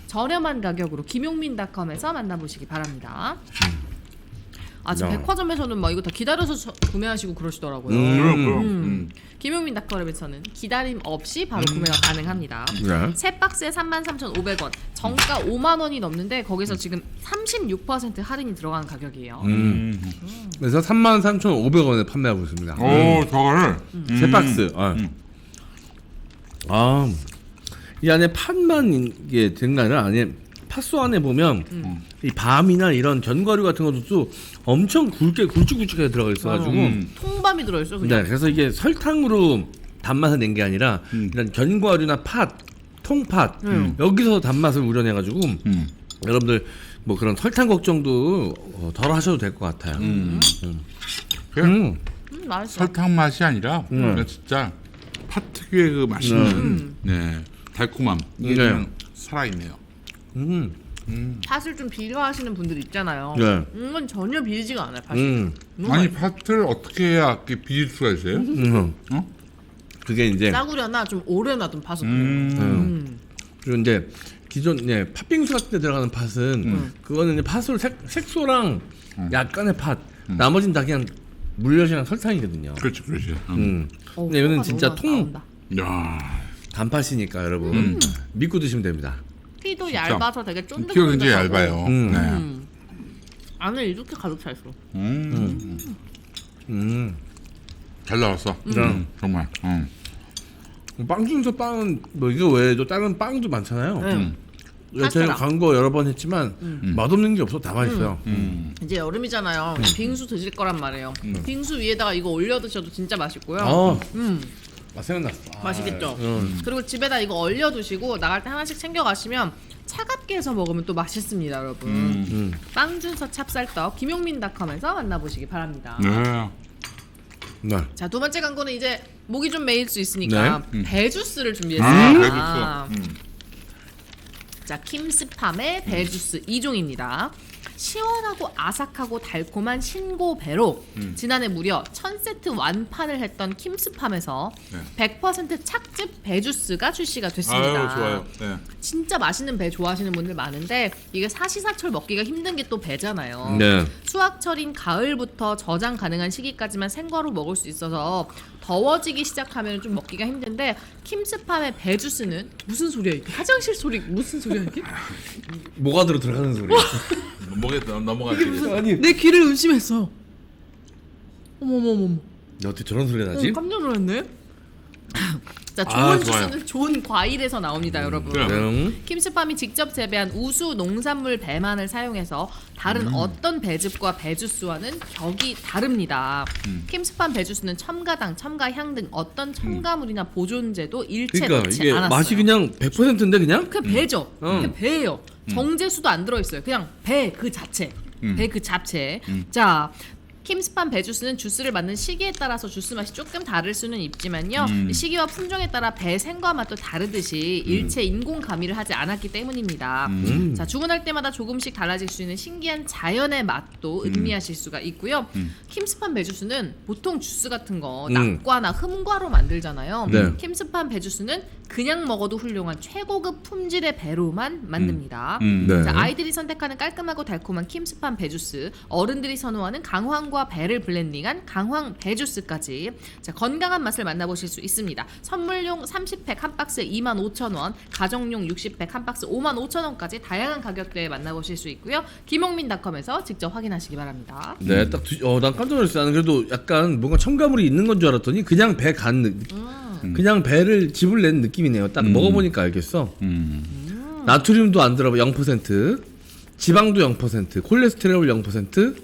저렴한 가격으로 김용민닷컴에서 만나보시기 바랍니다. 지금 야. 백화점에서는 막 이거 다 기다려서 구매하시고 그러시더라고요. 그럼. 김용민 닷컴에서는 기다림 없이 바로 구매가 가능합니다. 네. 세 박스에 33,500원, 정가 5만 원이 넘는데 거기서 지금 36% 할인이 들어간 가격이에요. 그래서 33,500원에 판매하고 있습니다. 오, 저거를 세 박스. 이 안에 팥만 이게 든 게 아니라 안에 팥소 안에 보면 이 밤이나 이런 견과류 같은 것도 엄청 굵직굵직하게 들어가 있어가지고 통밤이 들어있어 그냥. 네, 그래서 이게 설탕으로 단맛을 낸 게 아니라 이런 견과류나 팥, 통팥 여기서 단맛을 우려내가지고 여러분들 그런 설탕 걱정도 덜 하셔도 될 것 같아요. 맛있어. 설탕 맛이 아니라 그냥 진짜 팥 특유의 그 맛있는 네, 달콤함 이게 네. 그냥 살아있네요. 팥을 좀 비려하시는 분들 있잖아요. 네. 이건 전혀 비리지가 않아요. 팥이. 너무 아니 맛있어요. 팥을 어떻게 해야 이렇게 비릴 수가 있어요? 어? 그게 이제 싸구려나 좀 오래 놔둔 팥을 그래요. 그리고 이제 기존 팥빙수 같은 데 들어가는 팥은 그거는 이제 팥으로 색소랑 약간의 팥 나머지는 다 그냥 물엿이랑 설탕이거든요. 그렇죠. 근데 이거는 진짜 나온다. 야, 단팥이니까 여러분 믿고 드시면 됩니다. 피도 진짜. 얇아서 되게 쫀득쫀득하고 피가 굉장히 얇아요. 네. 안에 이렇게 가득 차 있어. 잘 나왔어. 정말. 빵 중에서 빵은 이거 외에도 다른 빵도 많잖아요. 저희가 카스테라. 광고 여러 번 했지만 맛없는 게 없어 다 맛있어요. 이제 여름이잖아요. 빙수 드실 거란 말이에요. 빙수 위에다가 이거 올려 드셔도 진짜 맛있고요. 맛 생각났어. 맛있겠죠. 그리고 집에다 이거 얼려 두시고 나갈 때 하나씩 챙겨 가시면 차갑게 해서 먹으면 또 맛있습니다, 여러분. 빵준서 찹쌀떡 김용민닷컴에서 만나보시기 바랍니다. 네. 네. 자, 두 번째 광고는 이제 목이 좀 메일 수 있으니까 배주스를 아, 준비했습니다. 배주스. 자, 킴스팜의 배주스 2종입니다. 시원하고 아삭하고 달콤한 신고배로 지난해 무려 1000세트 완판을 했던 킴스팜에서 100% 착즙 배주스가 출시가 됐습니다. 아유, 좋아요. 네. 진짜 맛있는 배 좋아하시는 분들 많은데 이게 사시사철 먹기가 힘든 게 또 배잖아요. 네. 수확철인 가을부터 저장 가능한 시기까지만 생과로 먹을 수 있어서 더워지기 시작하면 좀 먹기가 힘든데 킴스팜의 배주스는 무슨 소리야 이게? 화장실 소리 무슨 소리야 이게? 뭐가 들어가는 소리야? 목에 넘어가지. 아니 내 귀를 의심했어. 어머머머. 어떻게 저런 소리가 나지? 깜짝 놀랐네. 자, 좋은 아, 주스는 좋아요. 좋은 과일에서 나옵니다, 여러분. 그래요. 킴스팜이 직접 재배한 우수 농산물 배만을 사용해서 다른 어떤 배즙과 배주스와는 격이 다릅니다. kim스팜 배주스는 첨가당, 첨가향 등 어떤 첨가물이나 보존제도 일체 그러니까 넣지 이게 않았어요. 맛이 그냥 100%인데 그냥? 그 배죠. 그 배예요. 정제수도 안 들어있어요. 그냥 배 그 자체. 배 그 자체. 자, 킴스팜 배주스는 주스를 만든 시기에 따라서 주스 맛이 조금 다를 수는 있지만요. 시기와 품종에 따라 배 생과 맛도 다르듯이 일체 인공 가미를 하지 않았기 때문입니다. 자, 주문할 때마다 조금씩 달라질 수 있는 신기한 자연의 맛도 음미하실 수가 있고요. 킴스팜 배주스는 보통 주스 같은 거 낙과나 흠과로 만들잖아요. 네. 킴스팜 배주스는 그냥 먹어도 훌륭한 최고급 품질의 배로만 만듭니다. 네. 자, 아이들이 선택하는 깔끔하고 달콤한 킴스팜 배주스, 어른들이 선호하는 강황과 배를 블렌딩한 강황 배주스까지 자, 건강한 맛을 만나보실 수 있습니다. 선물용 30팩 한 박스에 25,000원, 가정용 60팩 한 박스 55,000원까지 다양한 가격대에 만나보실 수 있고요. 김용민닷컴에서 직접 확인하시기 바랍니다. 네, 딱 난 깜짝 놀랐어요. 나는 그래도 약간 뭔가 첨가물이 있는 건 줄 알았더니 그냥 배 간 그냥 배를 즙을 낸 느낌이네요. 딱 먹어보니까 알겠어. 나트륨도 안 들어가 0%, 지방도 0%, 콜레스테롤 0%.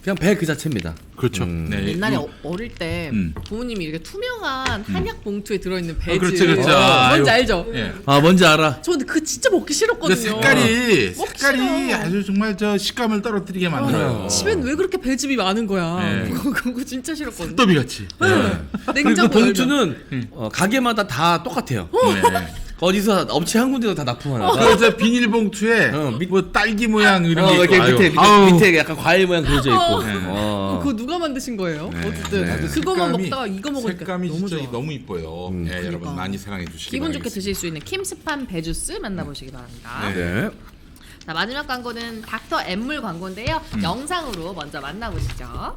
그냥 배 그 자체입니다. 그렇죠. 네. 옛날에 어릴 때 부모님이 이렇게 투명한 한약 봉투에 들어있는 배즙 그렇지, 그렇지. 아, 뭔지 아유. 알죠? 예. 뭔지 알아. 저 근데 그 진짜 먹기 근데 싫었거든요. 색깔이 아주 정말 저 식감을 떨어뜨리게 만들어요. 집엔 왜 그렇게 배즙이 많은 거야? 네. 그거 진짜 싫었거든요. 떡비 같이. 그리고 냉장고 열면. 봉투는 가게마다 다 똑같아요. 네. 어디서 업체 한 군데도 다 납품하나. 그래서 비닐봉투에 뭐 딸기 모양 이런 게 있고. 이렇게 밑에 약간 과일 모양 그려져 있고. 그거 누가 만드신 거예요? 네. 어쨌든 네. 그거만 색감이- 먹다가 이거 먹으니까 색감이 너무 진짜 좋아. 너무 이뻐요. 네, 여러분 많이 사랑해 주시기 기분 좋게 바라겠습니다. 드실 수 있는 킴스팜 배주스 만나보시기 바랍니다. 네. 네. 자, 마지막 광고는 닥터 엠물 광고인데요. 영상으로 먼저 만나보시죠.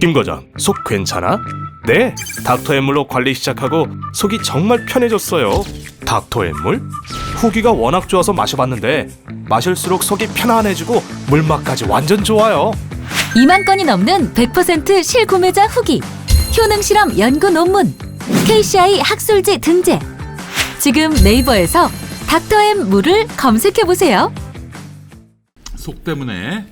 김과장, 속 괜찮아? 네, 닥터 엠물로 관리 시작하고 속이 정말 편해졌어요. 닥터 엠물? 후기가 워낙 좋아서 마셔봤는데 마실수록 속이 편안해지고 물맛까지 완전 좋아요. 2만 건이 넘는 100% 실구매자 후기, 효능 실험 연구 논문, KCI 학술지 등재. 지금 네이버에서 닥터엠 물을 검색해보세요. 속 때문에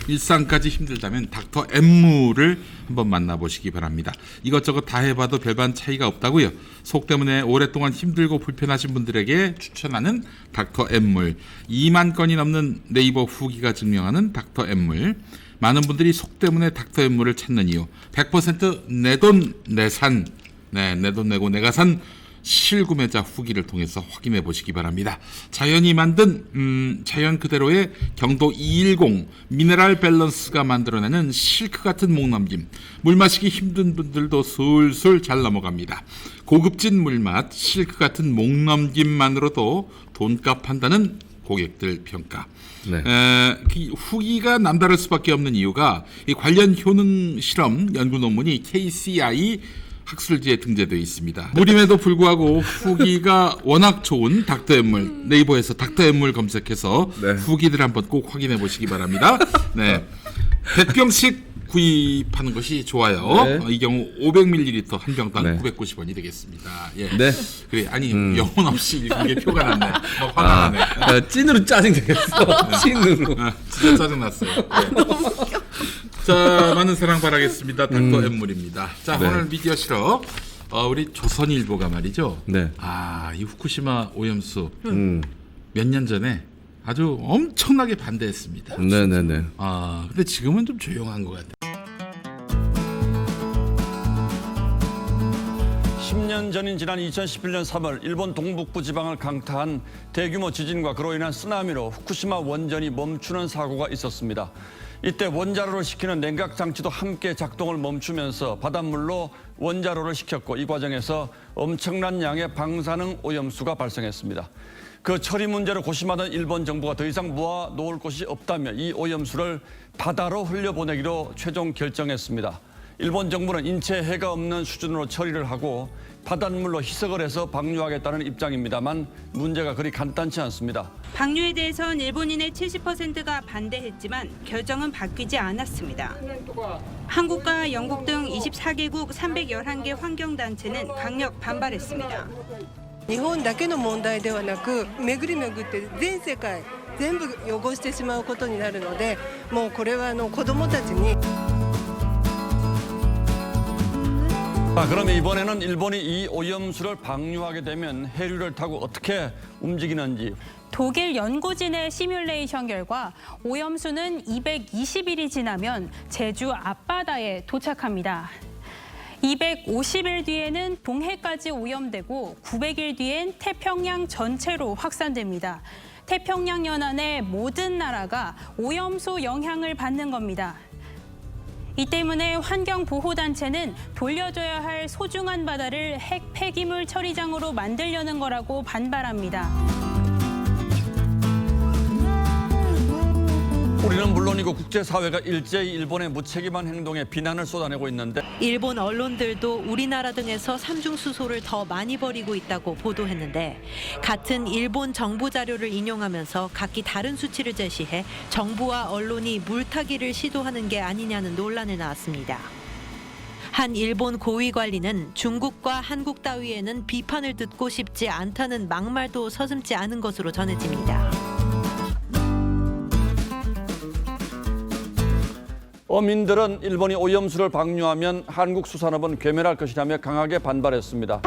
일상까지 힘들다면 닥터 엠무를 한번 만나보시기 바랍니다. 이것저것 다 해봐도 별반 차이가 없다고요. 속 때문에 오랫동안 힘들고 불편하신 분들에게 추천하는 닥터 엠물. 2만 건이 넘는 네이버 후기가 증명하는 닥터 엠물. 많은 분들이 속 때문에 닥터 엠물을 찾는 이유. 100% 내돈 내산. 네, 내돈 내고 내가 산 실구매자 후기를 통해서 확인해 보시기 바랍니다. 자연이 만든 자연 그대로의 경도 210 미네랄 밸런스가 만들어내는 실크 같은 목넘김. 물 마시기 힘든 분들도 술술 잘 넘어갑니다. 고급진 물맛, 실크 같은 목넘김만으로도 돈값 한다는 고객들 평가. 네. 후기가 남다를 수밖에 없는 이유가 이 관련 효능 실험 연구 논문이 KCI 학술지에 등재되어 있습니다. 무림에도 불구하고 후기가 워낙 좋은 닥터 엠물, 네이버에서 닥터 엠물 검색해서 네. 후기들 한번 꼭 확인해 보시기 바랍니다. 네, 100병씩 구입하는 것이 좋아요. 네. 이 경우 500ml 한 병당 네. 990원이 되겠습니다. 예. 네. 그래, 아니 영혼 없이 읽은 게 표가 났네. 막 화가 나네. 찐으로 짜증 되겠어. 찐으로. 진짜 짜증 났어요. 너무 웃겨. 자, 많은 사랑 바라겠습니다. 닥터 엠물입니다. 자, 네. 오늘 미디어 실어 우리 조선일보가 말이죠. 네. 이 후쿠시마 오염수 몇 년 전에 아주 엄청나게 반대했습니다. 네네네. 근데 지금은 좀 조용한 것 같아요. 10년 전인 지난 2011년 3월 일본 동북부 지방을 강타한 대규모 지진과 그로 인한 쓰나미로 후쿠시마 원전이 멈추는 사고가 있었습니다. 이때 원자로를 식히는 냉각 장치도 함께 작동을 멈추면서 바닷물로 원자로를 식혔고 이 과정에서 엄청난 양의 방사능 오염수가 발생했습니다. 그 처리 문제를 고심하던 일본 정부가 더 이상 모아 놓을 곳이 없다며 이 오염수를 바다로 흘려보내기로 최종 결정했습니다. 일본 정부는 인체 해가 없는 수준으로 처리를 하고 바닷물로 희석을 해서 방류하겠다는 입장입니다만 문제가 그리 간단치 않습니다. 방류에 대해선 일본인의 70%가 반대했지만 결정은 바뀌지 않았습니다. 한국과 영국 등 24개국 311개 환경단체는 강력 반발했습니다. 日本だけの問題ではなく巡り巡って全世界全部汚してしまうことになるのでもうこれは子どもたちに 그럼 이번에는 일본이 이 오염수를 방류하게 되면 해류를 타고 어떻게 움직이는지. 독일 연구진의 시뮬레이션 결과 오염수는 220일이 지나면 제주 앞바다에 도착합니다. 250일 뒤에는 동해까지 오염되고 900일 뒤엔 태평양 전체로 확산됩니다. 태평양 연안의 모든 나라가 오염수 영향을 받는 겁니다. 이 때문에 환경보호단체는 돌려줘야 할 소중한 바다를 핵 폐기물 처리장으로 만들려는 거라고 반발합니다. 우리는 물론이고 국제사회가 일제히 일본의 무책임한 행동에 비난을 쏟아내고 있는데 일본 언론들도 우리나라 등에서 삼중수소를 더 많이 버리고 있다고 보도했는데 같은 일본 정부 자료를 인용하면서 각기 다른 수치를 제시해 정부와 언론이 물타기를 시도하는 게 아니냐는 논란이 나왔습니다. 한 일본 고위 관리는 중국과 한국 따위에는 비판을 듣고 싶지 않다는 막말도 서슴지 않은 것으로 전해집니다. 어민들은 일본이 오염수를 방류하면 한국 수산업은 괴멸할 것이라며 강하게 반발했습니다.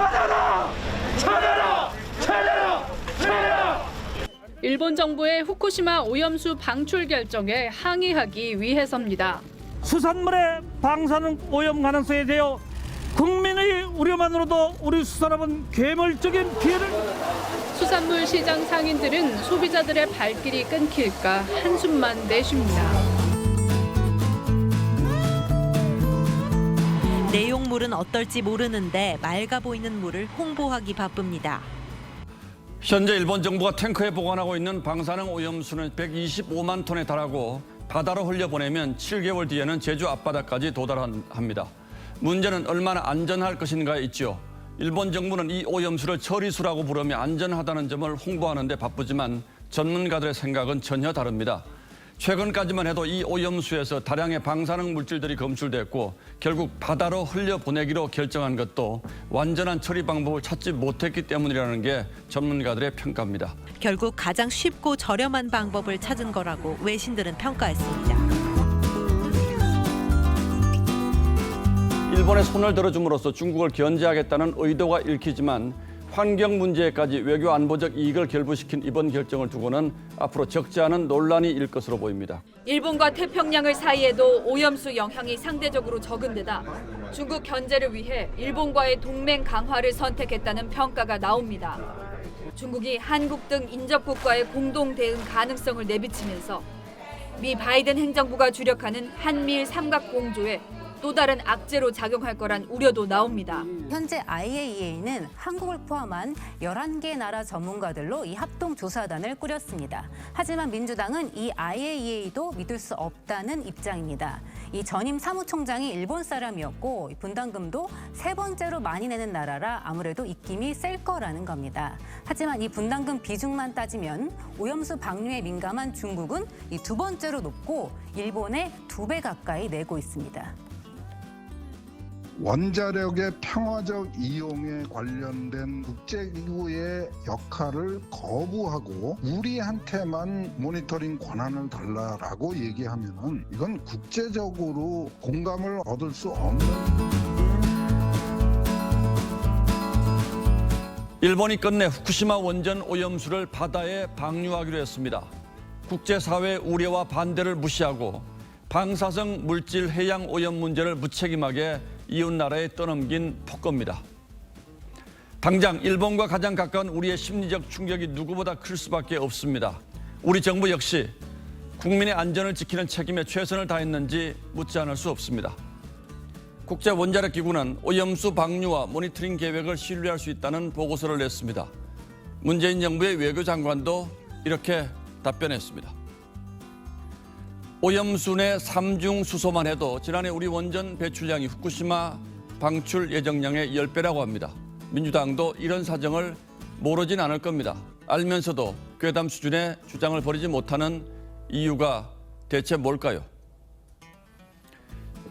일본 정부의 후쿠시마 오염수 방출 결정에 항의하기 위해서입니다. 수산물의 방사능 오염 가능성에 대해 국민의 우려만으로도 우리 수산업은 괴멸적인 피해를 수산물 시장 상인들은 소비자들의 발길이 끊길까 한숨만 내쉽니다. 내용물은 어떨지 모르는데 맑아 보이는 물을 홍보하기 바쁩니다. 현재 일본 정부가 탱크에 보관하고 있는 방사능 오염수는 125만 톤에 달하고 바다로 흘려보내면 7개월 뒤에는 제주 앞바다까지 도달합니다. 문제는 얼마나 안전할 것인가에 있죠. 일본 정부는 이 오염수를 처리수라고 부르며 안전하다는 점을 홍보하는 데 바쁘지만 전문가들의 생각은 전혀 다릅니다. 최근까지만 해도 이 오염수에서 다량의 방사능 물질들이 검출됐고 결국 바다로 흘려보내기로 결정한 것도 완전한 처리 방법을 찾지 못했기 때문이라는 게 전문가들의 평가입니다. 결국 가장 쉽고 저렴한 방법을 찾은 거라고 외신들은 평가했습니다. 일본에 손을 들어줌으로써 중국을 견제하겠다는 의도가 읽히지만 환경 문제까지 외교 안보적 이익을 결부시킨 이번 결정을 두고는 앞으로 적지 않은 논란이 일 것으로 보입니다. 일본과 태평양을 사이에도 오염수 영향이 상대적으로 적은 데다 중국 견제를 위해 일본과의 동맹 강화를 선택했다는 평가가 나옵니다. 중국이 한국 등 인접국과의 공동 대응 가능성을 내비치면서 미 바이든 행정부가 주력하는 한미일 삼각 공조에 또 다른 악재로 작용할 거란 우려도 나옵니다. 현재 IAEA는 한국을 포함한 11개 나라 전문가들로 이 합동조사단을 꾸렸습니다. 하지만 민주당은 이 IAEA도 믿을 수 없다는 입장입니다. 이 전임 사무총장이 일본 사람이었고 분담금도 3번째로 많이 내는 나라라 아무래도 입김이 셀 거라는 겁니다. 하지만 이 분담금 비중만 따지면 오염수 방류에 민감한 중국은 이 2번째로 높고 일본의 2배 가까이 내고 있습니다. 원자력의 평화적 이용에 관련된 국제기구의 역할을 거부하고 우리한테만 모니터링 권한을 달라라고 얘기하면은 이건 국제적으로 공감을 얻을 수 없는. 일본이 끝내 후쿠시마 원전 오염수를 바다에 방류하기로 했습니다. 국제사회의 우려와 반대를 무시하고 방사성 물질 해양 오염 문제를 무책임하게 이웃나라에 떠넘긴 폭거입니다. 당장 일본과 가장 가까운 우리의 심리적 충격이 누구보다 클 수밖에 없습니다. 우리 정부 역시 국민의 안전을 지키는 책임에 최선을 다했는지 묻지 않을 수 없습니다. 국제원자력기구는 오염수 방류와 모니터링 계획을 신뢰할 수 있다는 보고서를 냈습니다. 문재인 정부의 외교장관도 이렇게 답변했습니다. 오염수 내 3중 수소만 해도 지난해 우리 원전 배출량이 후쿠시마 방출 예정량의 10배라고 합니다. 민주당도 이런 사정을 모르진 않을 겁니다. 알면서도 괴담 수준의 주장을 버리지 못하는 이유가 대체 뭘까요?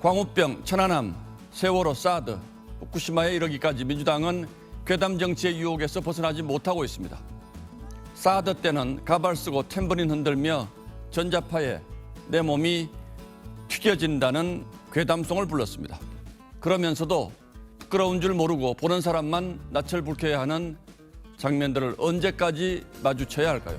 광우병, 천안함, 세월호, 사드, 후쿠시마에 이르기까지 민주당은 괴담 정치의 유혹에서 벗어나지 못하고 있습니다. 사드 때는 가발 쓰고 탬버린 흔들며 전자파에 내 몸이 튀겨진다는 괴담송을 불렀습니다. 그러면서도 부끄러운 줄 모르고 보는 사람만 낯을 불켜야 하는 장면들을 언제까지 마주쳐야 할까요?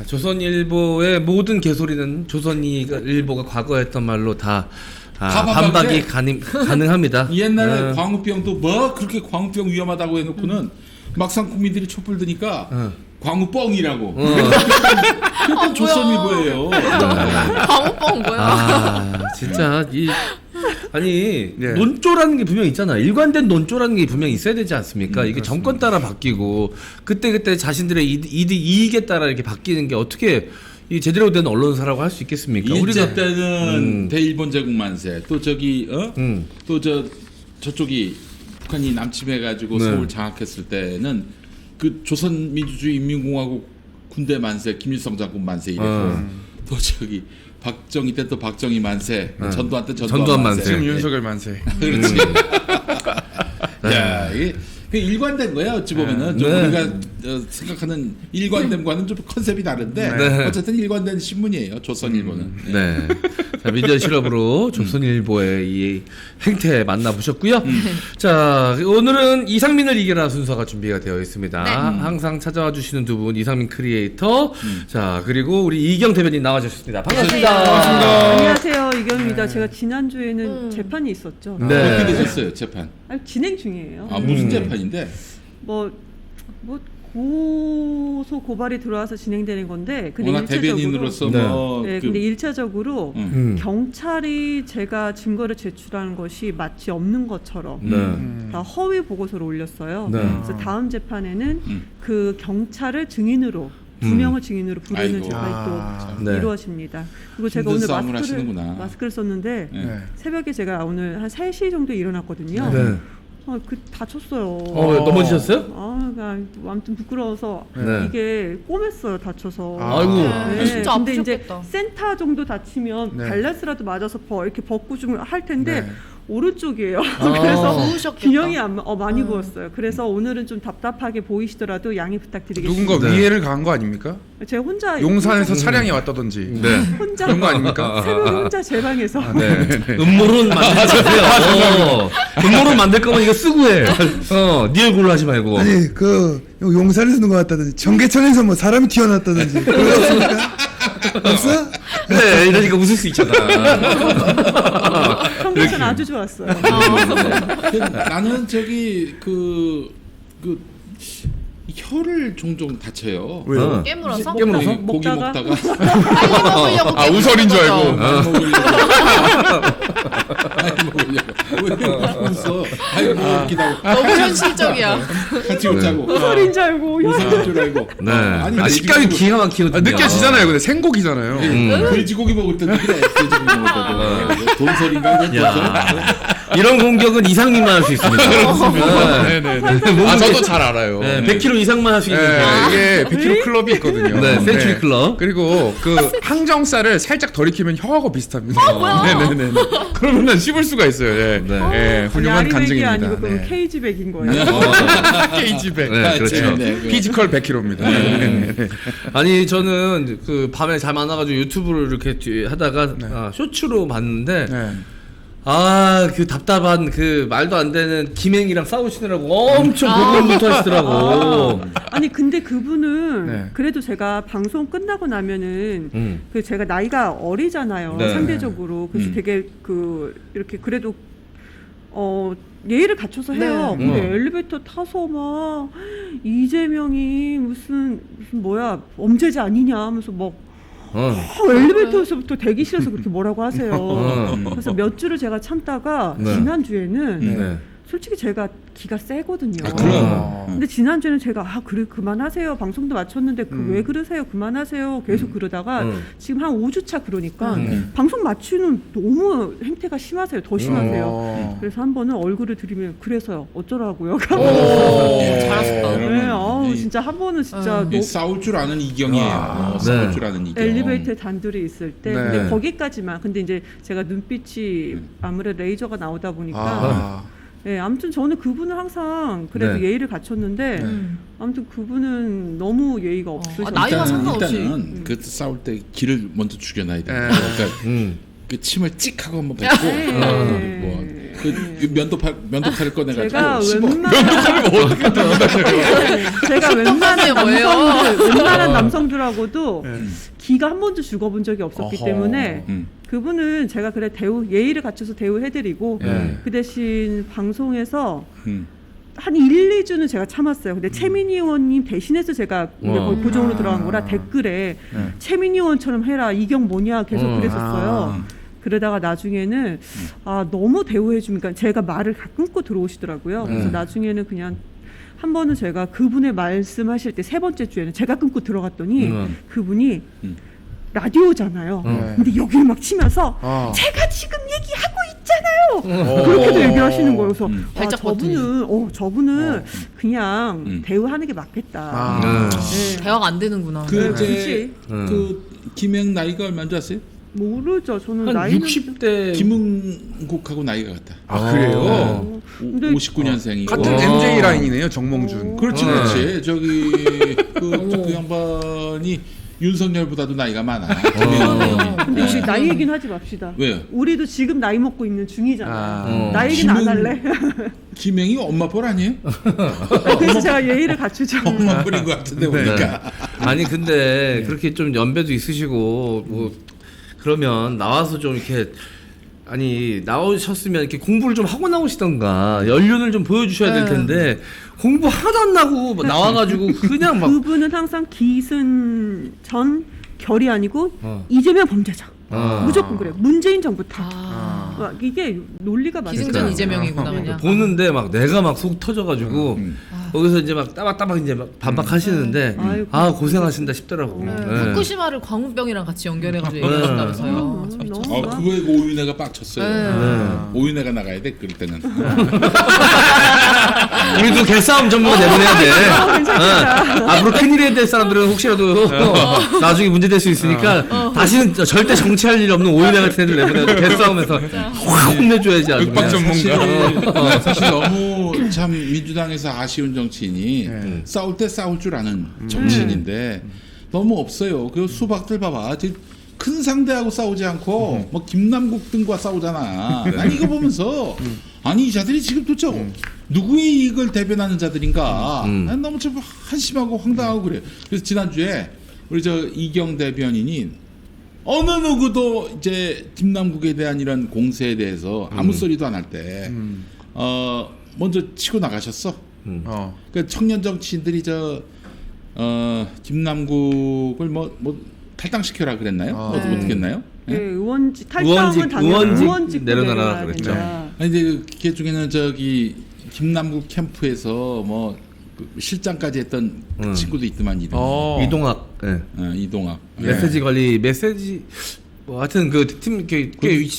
조선일보의 모든 개소리는 조선일보가 과거에 했던 말로 다 반박이 가능합니다. 옛날에 광우병도 뭐 그렇게 광우병 위험하다고 해놓고는 막상 국민들이 촛불 드니까 광우뻥이라고. 그건 조선일보예요. 광우뻥 뭐야? 진짜 논조라는 게 분명 있잖아. 일관된 논조라는 게 분명 있어야 되지 않습니까? 이게 그렇습니다. 정권 따라 바뀌고 그때 자신들의 이익에 따라 이렇게 바뀌는 게 어떻게 이 제대로 된 언론사라고 할 수 있겠습니까? 일제 때는 대일본 제국 만세, 또 저기 또 저쪽이 북한이 남침해가지고 서울 장악했을 때는 그 조선민주주의 인민공화국 군대 만세, 김일성 장군 만세 이랬고 또 저기 박정희 때 또 박정희 만세, 전두환 때 전두환 만세. 지금 윤석열 만세. 그렇지. 야, 이게 일관된 거야 어찌 보면은 좀 우리가 생각하는 일관됨과는 좀 컨셉이 다른데 어쨌든 일관된 신문이에요 조선일보는. 네. 자, 미디어 실업으로 조선일보의 이 행태 만나보셨고요. 자, 오늘은 이상민을 이겨라 순서가 준비가 되어 있습니다. 네. 항상 찾아와 주시는 두 분, 이상민 크리에이터, 자, 그리고 우리 이경 대변인 나와주셨습니다. 반갑습니다. 안녕하세요, 이경입니다. 제가 지난주에는 재판이 있었죠. 네. 어떻게 되셨어요, 재판? 아니, 진행 중이에요. 아, 무슨 재판인데? 뭐 고소 고발이 들어와서 진행되는 건데, 근데 워낙 대변인으로서 네, 근데 1차적으로 경찰이 제가 증거를 제출하는 것이 마치 없는 것처럼 다 허위 보고서를 올렸어요. 네. 그래서 다음 재판에는 그 경찰을 증인으로 2명을 증인으로 부르는 재판이 또 네. 이루어집니다. 그리고 제가 힘든 오늘 싸움을 하시는구나. 마스크를 썼는데 네. 새벽에 제가 오늘 한 3시 정도에 일어났거든요. 네. 다쳤어요. 넘어지셨어요? 아무튼 부끄러워서 네. 이게 꼬맸어요, 다쳐서. 아이고. 네. 진짜 근데 아프셨겠다. 이제 센터 정도 다치면 발라스라도 맞아서 이렇게 벗고 좀 할 텐데 오른쪽이에요. 그래서 부으셨겠다. 균형이 많이 부었어요. 그래서 오늘은 좀 답답하게 보이시더라도 양해 부탁드리겠습니다. 누군가 위해를 가한 거 아닙니까? 제가 혼자 용산에서 차량이 왔다든지 혼자 그런 거 아닙니까? 새벽에 혼자 제 방에서 음모론 만들지 마세요. 음모론 만들 거면 이거 쓰고 해. 네 얼굴로 하지 말고. 아니 그 용산에서 누가 왔다든지 청계천에서 뭐 사람이 튀어나왔다든지 그런 거 없습니까? 없어? 그래, 이러니까 웃을 수 있잖아. 청계천 아주 좋았어요. 나는 저기 혀를 종종 다쳐요. 왜요? 깨물어서? 깨물어서? 고기 먹다가 빨리 먹으려고 아 우설인 줄 알고. 왜 웃어? 아이고 웃기다고. 너무 현실적이야. 같이 웃자고. 우설인 줄 알고. 웃을 줄 알고. 네. 아니, 식감이 기가 막히거든요. 느껴지잖아요. 근데 생고기잖아요. 돼지고기 먹을 때도 그래. 돼지고기 먹을 때도. 돈소리인가? 야, 이런 공격은 이상민만 할 수 있습니다. 네네네. 아 저도 잘 알아요. 네, 100kg 이상만 할 수 있는. 이게 100kg 클럽이 있거든요. 네, 센츄리 클럽. 그리고 그 항정살을 살짝 덜 익히면 혀하고 비슷합니다. 네네네. 그러면 씹을 수가 있어요. 예. 네. 훌륭한 아리백이 간증입니다. 아니고 그럼 네. 케이지백인 거예요. 케이지백. 네, 그렇죠. 피지컬 100kg입니다. 네. 아니 저는 그 밤에 잘 만나가지고 유튜브를 이렇게 하다가 쇼츠로 봤는데 그 답답한 그 말도 안 되는 김행이랑 싸우시느라고 엄청 고군분투 하시더라고. 아니 근데 그분은 그래도 제가 방송 끝나고 나면은 그 제가 나이가 어리잖아요. 네. 상대적으로. 그래서 되게 이렇게 그래도 예의를 갖춰서 해요. 근데 엘리베이터 타서 막 이재명이 무슨 뭐야 범죄자 아니냐 하면서 막 엘리베이터에서부터 대기실에서 그렇게 뭐라고 하세요. 그래서 몇 주를 제가 참다가 지난주에는 솔직히 제가 기가 세거든요. 근데 지난주에는 제가 그래 그만하세요. 방송도 마쳤는데 왜 그러세요? 그만하세요. 계속 그러다가 지금 한 5주차 그러니까 방송 마치는 너무 행태가 심하세요. 더 심하세요. 그래서 한 번은 얼굴을 들이면 그래서요. 어쩌라고요? 잘하셨다. 네, 진짜 한 번은 진짜 싸울 줄 아는 이경이에요. 싸울 줄 아는 이경. 엘리베이터에 단둘이 있을 때 근데 거기까지만. 근데 이제 제가 눈빛이 아무래도 레이저가 나오다 보니까 네, 아무튼 저는 그분을 항상 그래도 예의를 갖췄는데 아무튼 그분은 너무 예의가 없으셔서 나이와 상관없이 일단은 그 싸울 때 기를 먼저 죽여놔야 돼. 그러니까 그 침을 찍 하고 한번 뱉고 그 면도칼을 꺼내가지고 제가 면도칼을 어떻게 제가 웬만한 남성들하고도 기가 한 번도 죽어본 적이 없었기 때문에 그분은 제가 그래 예의를 갖춰서 대우해드리고 그 대신 방송에서 한 1, 2주는 제가 참았어요. 근데 최민희 의원님 대신해서 제가 거의 고정으로 들어간 거라 댓글에 최민희 의원처럼 해라 이경 뭐냐 계속 그랬었어요. 그러다가 나중에는 너무 대우해주니까 제가 말을 다 끊고 들어오시더라고요. 그래서 나중에는 그냥 한 번은 제가 그분의 말씀하실 때 3번째 주에는 제가 끊고 들어갔더니 그분이 라디오잖아요. 근데 여기를 막 치면서 제가 지금 얘기하고 있잖아요. 그렇게도 얘기하시는 거예요. 그래서 저분은 그냥 대우하는 게 맞겠다. 대화가 안 되는구나. 그 김행 나이가 얼마인지 아세요? 모르죠. 저는 한 나이는 60대 김은국하고 나이가 같다. 그래요? 59년생이고 같은 MJ 라인이네요. 정몽준. 그렇지. 저기 그 양반이 윤석열보다도 나이가 많아. 근데 우리 나이 얘기는 하지 맙시다. 왜요? 우리도 지금 나이 먹고 있는 중이잖아. 나이 얘기는 안 할래. 김행이 엄마 뻘 아니에요? 그래서 제가 예의를 갖추죠. 엄마 뻘인 것 같은데 보니까. 아니 근데 그렇게 좀 연배도 있으시고 뭐 그러면 나와서 좀 이렇게 아니 나오셨으면 이렇게 공부를 좀 하고 나오시던가 연륜을 좀 보여주셔야 될 텐데 공부 하나도 안 나고 나와가지고 그냥 막 그분은 항상 기승전 결이 아니고 이재명 범죄자. 무조건 그래. 문재인 정부터. 막 이게 논리가 맞아요. 기승전 이재명이구나 그냥. 보는데 막 내가 막 속 터져가지고 거기서 이제 막 따박따박 이제 막 반박하시는데 아 고생하신다 싶더라고. 후쿠시마를 광우병이랑 같이 연결해가지고 얘기하신다면서요. 그거에 오윤혜가 빡쳤어요. 오윤혜가 나가야 돼 그럴 때는. 우리도 개싸움 전문가 내보내야 돼. 앞으로 큰일이 될 사람들은 혹시라도 나중에 문제 될 수 있으니까 다시는 절대 정치할 일 없는 오윤혜 같은 애들 내보내야 개싸움에서 확 혼내줘야지. 윽박 전문가. 사실 너무 참 민주당에서 아쉬운 정치인이 싸울 때 싸울 줄 아는 정치인인데 너무 없어요. 그 수박들 봐봐. 지금 큰 상대하고 싸우지 않고 뭐 김남국 등과 싸우잖아. 아니 이거 보면서 아니 이 자들이 지금 도대체 누구의 이익을 대변하는 자들인가? 난 너무 좀 한심하고 황당하고 그래. 그래서 지난주에 우리 저 이경 대변인이 어느 누구도 이제 김남국에 대한 이런 공세에 대해서 아무 소리도 안 할 때 먼저 치고 나가셨어. 그 청년 정치인들이 김남국을 뭐 탈당시켜라 그랬나요? 어떻게 했나요? 네, 의원직 탈당은 당연히 의원직 내려놔라 그랬죠. 아니 근데 그 중에는 저기 김남국 캠프에서 뭐 실장까지 했던 그 친구도 있더만 이동학. 이동학. 메시지 관리 뭐 하여튼 그 팀 꽤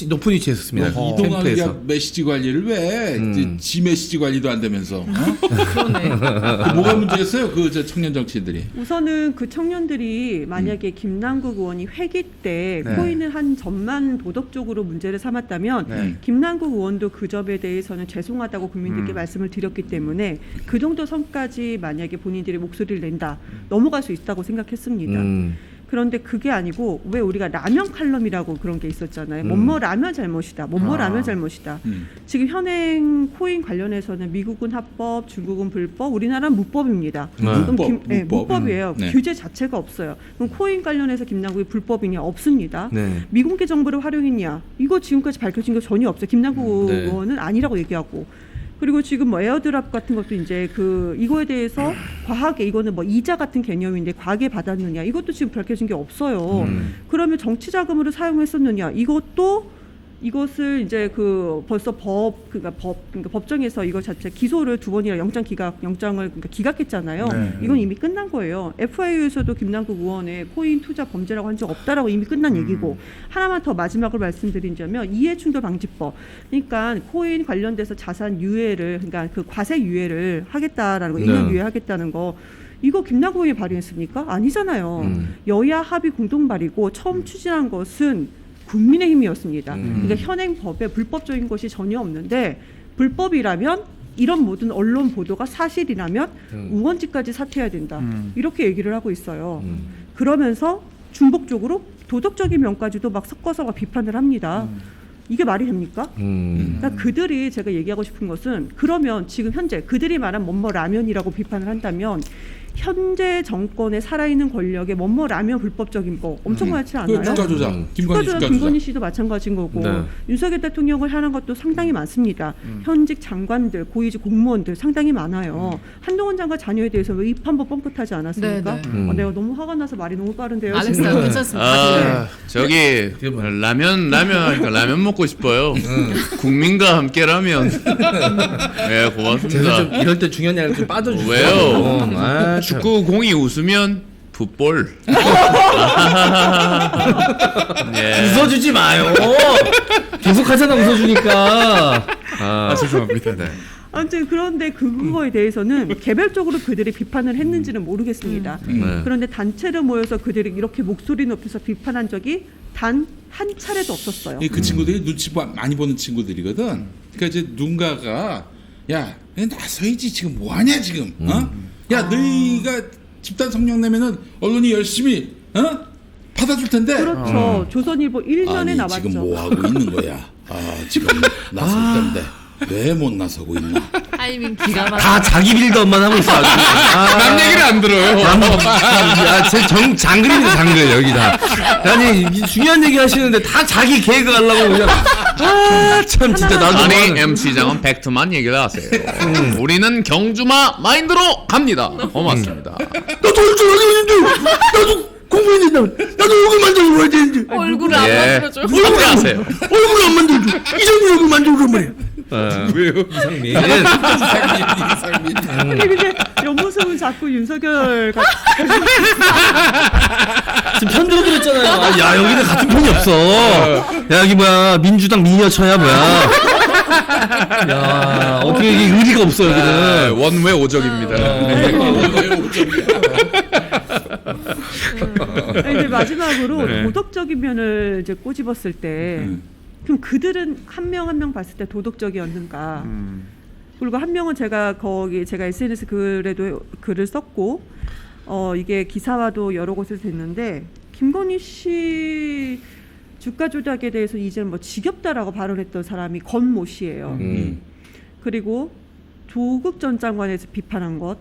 높은 위치에 있었습니다. 이동학이 메시지 관리를 왜? 지 메시지 관리도 안 되면서. 그러네. 뭐가 문제였어요? 그 청년 정치인들이. 우선은 그 청년들이 만약에 김남국 의원이 회기 때 코인을 한 점만 도덕적으로 문제를 삼았다면 김남국 의원도 그 점에 대해서는 죄송하다고 국민들께 말씀을 드렸기 때문에 그 정도 선까지 만약에 본인들이 목소리를 낸다 넘어갈 수 있다고 생각했습니다. 그런데 그게 아니고 왜 우리가 라면 칼럼이라고 그런 게 있었잖아요. 뭐뭐 라면 잘못이다. 뭐뭐 라면 잘못이다. 지금 현행 코인 관련해서는 미국은 합법, 중국은 불법, 우리나라는 무법입니다. 무법이에요. 규제 자체가 없어요. 그럼 코인 관련해서 김남국이 불법이냐? 없습니다. 미공개 정보를 활용했냐? 이거 지금까지 밝혀진 거 전혀 없어요. 김남국 의원은 아니라고 얘기하고. 그리고 지금 뭐 에어드랍 같은 것도 이제 이거에 대해서 과하게 이거는 뭐 이자 같은 개념인데 과하게 받았느냐 이것도 지금 밝혀진 게 없어요. 그러면 정치 자금으로 사용했었느냐 이것을 이제 벌써 그러니까 법정에서 이거 자체 기소를 2번이나 영장을 기각했잖아요. 이건 이미 끝난 거예요. FIU에서도 김남국 의원의 코인 투자 범죄라고 한 적 없다라고 이미 끝난 얘기고 하나만 더 마지막으로 말씀드리자면 이해충돌 방지법. 그러니까 코인 관련돼서 자산 유예를 그러니까 그 과세 유예를 하겠다라는 거, 2년 유예하겠다는 거. 이거 김남국 의원이 발의했습니까? 아니잖아요. 여야 합의 공동 발의고 처음 추진한 것은 국민의힘이었습니다. 그러니까 현행 법에 불법적인 것이 전혀 없는데 불법이라면 이런 모든 언론 보도가 사실이라면 의원직까지 사퇴해야 된다. 이렇게 얘기를 하고 있어요. 그러면서 중복적으로 도덕적인 면까지도 막 섞어서 막 비판을 합니다. 이게 말이 됩니까? 그러니까 그들이 제가 얘기하고 싶은 것은 그러면 지금 현재 그들이 말한 뭐뭐 라면이라고 비판을 한다면 현재 정권에 살아있는 권력의 뭐뭐 라면 불법적인 거 엄청 많지 않아요? 주가 조작, 김건희 씨도 마찬가지인 거고 윤석열 대통령을 하는 것도 상당히 많습니다. 현직 장관들, 고위직 공무원들 상당히 많아요. 한동훈 장관 자녀에 대해서 왜 입 한 번 뻥끗하지 않았습니까? 내가 너무 화가 나서 말이 너무 빠른데요. 알겠어요. 괜찮습니다. 저기 라면 하니까 라면 먹고 싶어요. 국민과 함께라면. 네, 고맙습니다. 좀 이럴 때 중요한 얘기를 좀 빠져주세요. 왜요? 축구 공이 웃으면 풋볼. 예. 웃어주지 마요. 계속 하잖아 웃어주니까. 죄송합니다. 네. 아무튼 그런데 그거에 대해서는 개별적으로 그들이 비판을 했는지는 모르겠습니다. 그런데 단체로 모여서 그들이 이렇게 목소리 높여서 비판한 적이 단 한 차례도 없었어요. 그 친구들이 눈치 많이 보는 친구들이거든. 그러니까 이제 누군가가 야 나서야지 지금 뭐하냐 지금 야 너희가 집단 성명 내면은 언론이 열심히 받아줄 텐데. 그렇죠. 조선일보 1년에 아니, 나왔죠. 지금 뭐 하고 있는 거야? 지금 나설 텐데 왜 못 나서고 있나? 타이밍 기가 막혀. 다 자기 빌드업만 하고 있어. 남 얘기를 안 들어요. 제 장글입니다, 장글 여기다. 아니 중요한 얘기 하시는데 다 자기 개그 하려고 그냥. 참 진짜 나도. 아니 MC장은 팩트만 얘기를 하세요. 우리는 경주마 마인드로 갑니다. 고맙습니다. 나도 할 줄 알았는데 나도 공부해야 된다고. 나도 얼굴 만들고 와야 되는데. 얼굴을 안 만들어줘. 얼굴 하세요. 얼굴 안 만들어줘. 이상민 얼굴 만들어란 말이야. 왜요, 이상민? 아니 근데 옆모습은 자꾸 윤석열 지금 편들어 드렸잖아요. 야 여기는 같은 편이 없어. 야 여기 뭐야 민주당 미니어처야 뭐야. 야 어떻게 이게 의리가 없어 여기는. 원외 오적입니다. 이제 마지막으로 네. 도덕적인 면을 이제 꼬집었을 때 그럼 그들은 한 명 한 명 봤을 때 도덕적이었는가? 그리고 한 명은 제가 SNS 글에도 글을 썼고 이게 기사화도 여러 곳에서 됐는데 김건희 씨 주가 조작에 대해서 이제는 뭐 지겹다라고 발언했던 사람이 권모 씨예요. 그리고 조국 전 장관에서 비판한 것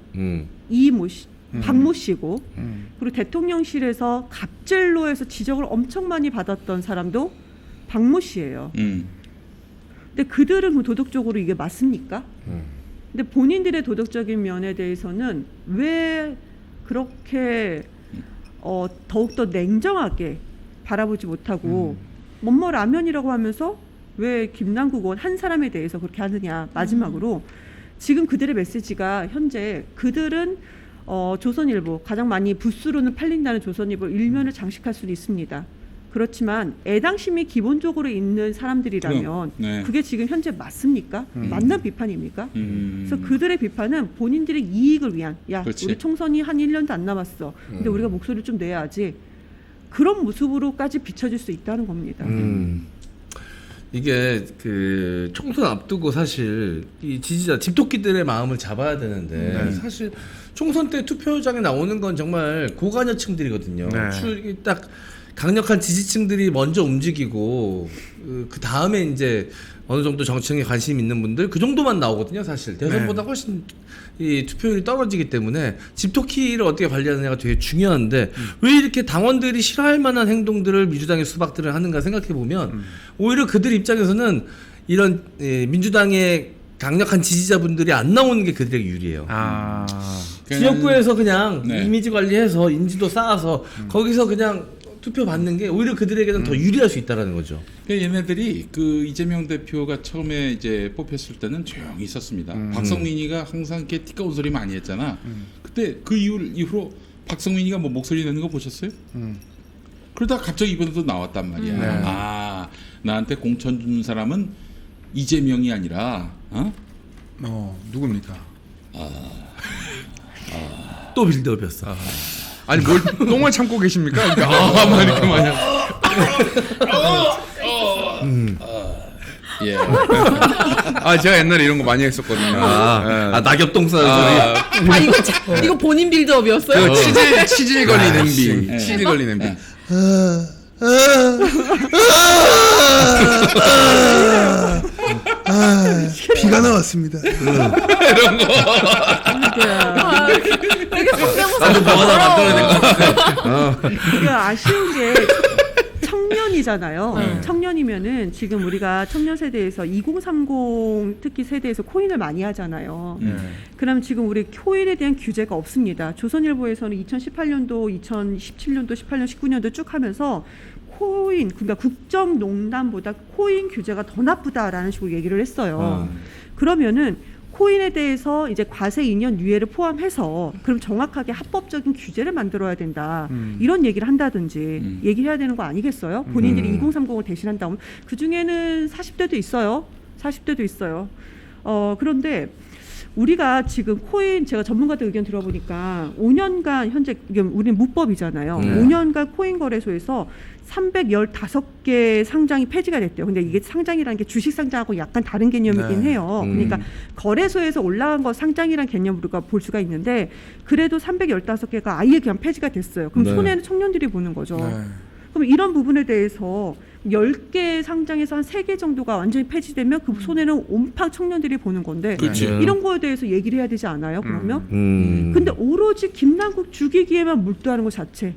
이모 씨, 박모 씨고 그리고 대통령실에서 갑질로에서 지적을 엄청 많이 받았던 사람도 박모 씨예요. 근데 그들은 도덕적으로 이게 맞습니까? 근데 본인들의 도덕적인 면에 대해서는 왜 그렇게 더욱더 냉정하게 바라보지 못하고 뭐뭐 라면이라고 하면서 왜 김남국 의원 한 사람에 대해서 그렇게 하느냐. 마지막으로 지금 그들의 메시지가 현재 그들은 조선일보 가장 많이 부수로는 팔린다는 조선일보 일면을 장식할 수는 있습니다. 그렇지만 애당심이 기본적으로 있는 사람들이라면 네. 그게 지금 현재 맞습니까? 맞는 비판입니까? 그래서 그들의 비판은 본인들의 이익을 위한 그렇지. 우리 총선이 한 1년도 안 남았어. 근데 우리가 목소리를 좀 내야지. 그런 모습으로까지 비춰질 수 있다는 겁니다. 이게 그 총선 앞두고 사실 이 지지자 집토끼들의 마음을 잡아야 되는데 사실 총선 때 투표장에 나오는 건 정말 고관여층들이거든요. 딱 강력한 지지층들이 먼저 움직이고 그 다음에 이제 어느 정도 정치에 관심 있는 분들 그 정도만 나오거든요. 사실 대선보다 훨씬 이 투표율이 떨어지기 때문에 집토끼를 어떻게 관리하느냐가 되게 중요한데 왜 이렇게 당원들이 싫어할 만한 행동들을 민주당의 수박들을 하는가 생각해 보면 오히려 그들 입장에서는 이런 민주당의 강력한 지지자분들이 안 나오는 게 그들에게 유리해요. 지역구에서 그냥 이미지 관리해서 인지도 쌓아서 거기서 그냥 투표 받는 게 오히려 그들에게는 더 유리할 수 있다라는 거죠. 얘네들이 그 이재명 대표가 처음에 이제 뽑혔을 때는 조용히 있었습니다. 박성민이가 항상 이렇게 티까운 소리 많이 했잖아. 그때 그 이후로 박성민이가 뭐 목소리 내는 거 보셨어요? 그러다가 갑자기 이번에도 나왔단 말이야. 나한테 공천 주는 사람은 이재명이 아니라 누굽니까? 또 빌드업이었어. 아니 뭘 똥을 참고 계십니까? 막 이렇게 마냥. 예. 제가 옛날에 이런 거 많이 했었거든요. 낙엽똥 싸는 소리. 이거 본인 빌드업이었어요? 치질 걸리는 비. 치질 걸리는 비. 비가 나왔습니다. 이런 거. 되게 성대모사. 나도 뭐 하나 만들어야 될 것 같아. 그 아쉬운 게 청년이잖아요. 청년이면은 지금 우리가 청년 세대에서 2030 특히 세대에서 코인을 많이 하잖아요. 그럼 지금 우리 코인에 대한 규제가 없습니다. 조선일보에서는 2018년도, 2017년도, 18년, 19년도 쭉 하면서 코인, 그러니까 국정농단보다 코인 규제가 더 나쁘다라는 식으로 얘기를 했어요. 그러면은 코인에 대해서 이제 과세 2년 유예를 포함해서 그럼 정확하게 합법적인 규제를 만들어야 된다. 이런 얘기를 한다든지 얘기해야 되는 거 아니겠어요? 본인들이 2030을 대신한다면 그 중에는 40대도 있어요. 40대도 있어요. 그런데 우리가 지금 코인 제가 전문가들 의견 들어보니까 5년간 현재 우리는 무법이잖아요. 5년간 코인 거래소에서 315개 상장이 폐지가 됐대요. 근데 이게 상장이라는 게 주식 상장하고 약간 다른 개념이긴 해요. 그러니까 거래소에서 올라간 거 상장이란 개념으로 우리가 볼 수가 있는데 그래도 315개가 아예 그냥 폐지가 됐어요. 그럼 손해는 청년들이 보는 거죠. 그럼 이런 부분에 대해서 10개 상장에서 한 3개 정도가 완전히 폐지되면 그 손해는 온팡 청년들이 보는 건데 이런 거에 대해서 얘기를 해야 되지 않아요? 그러면? 근데 오로지 김남국 죽이기에만 몰두하는 것 자체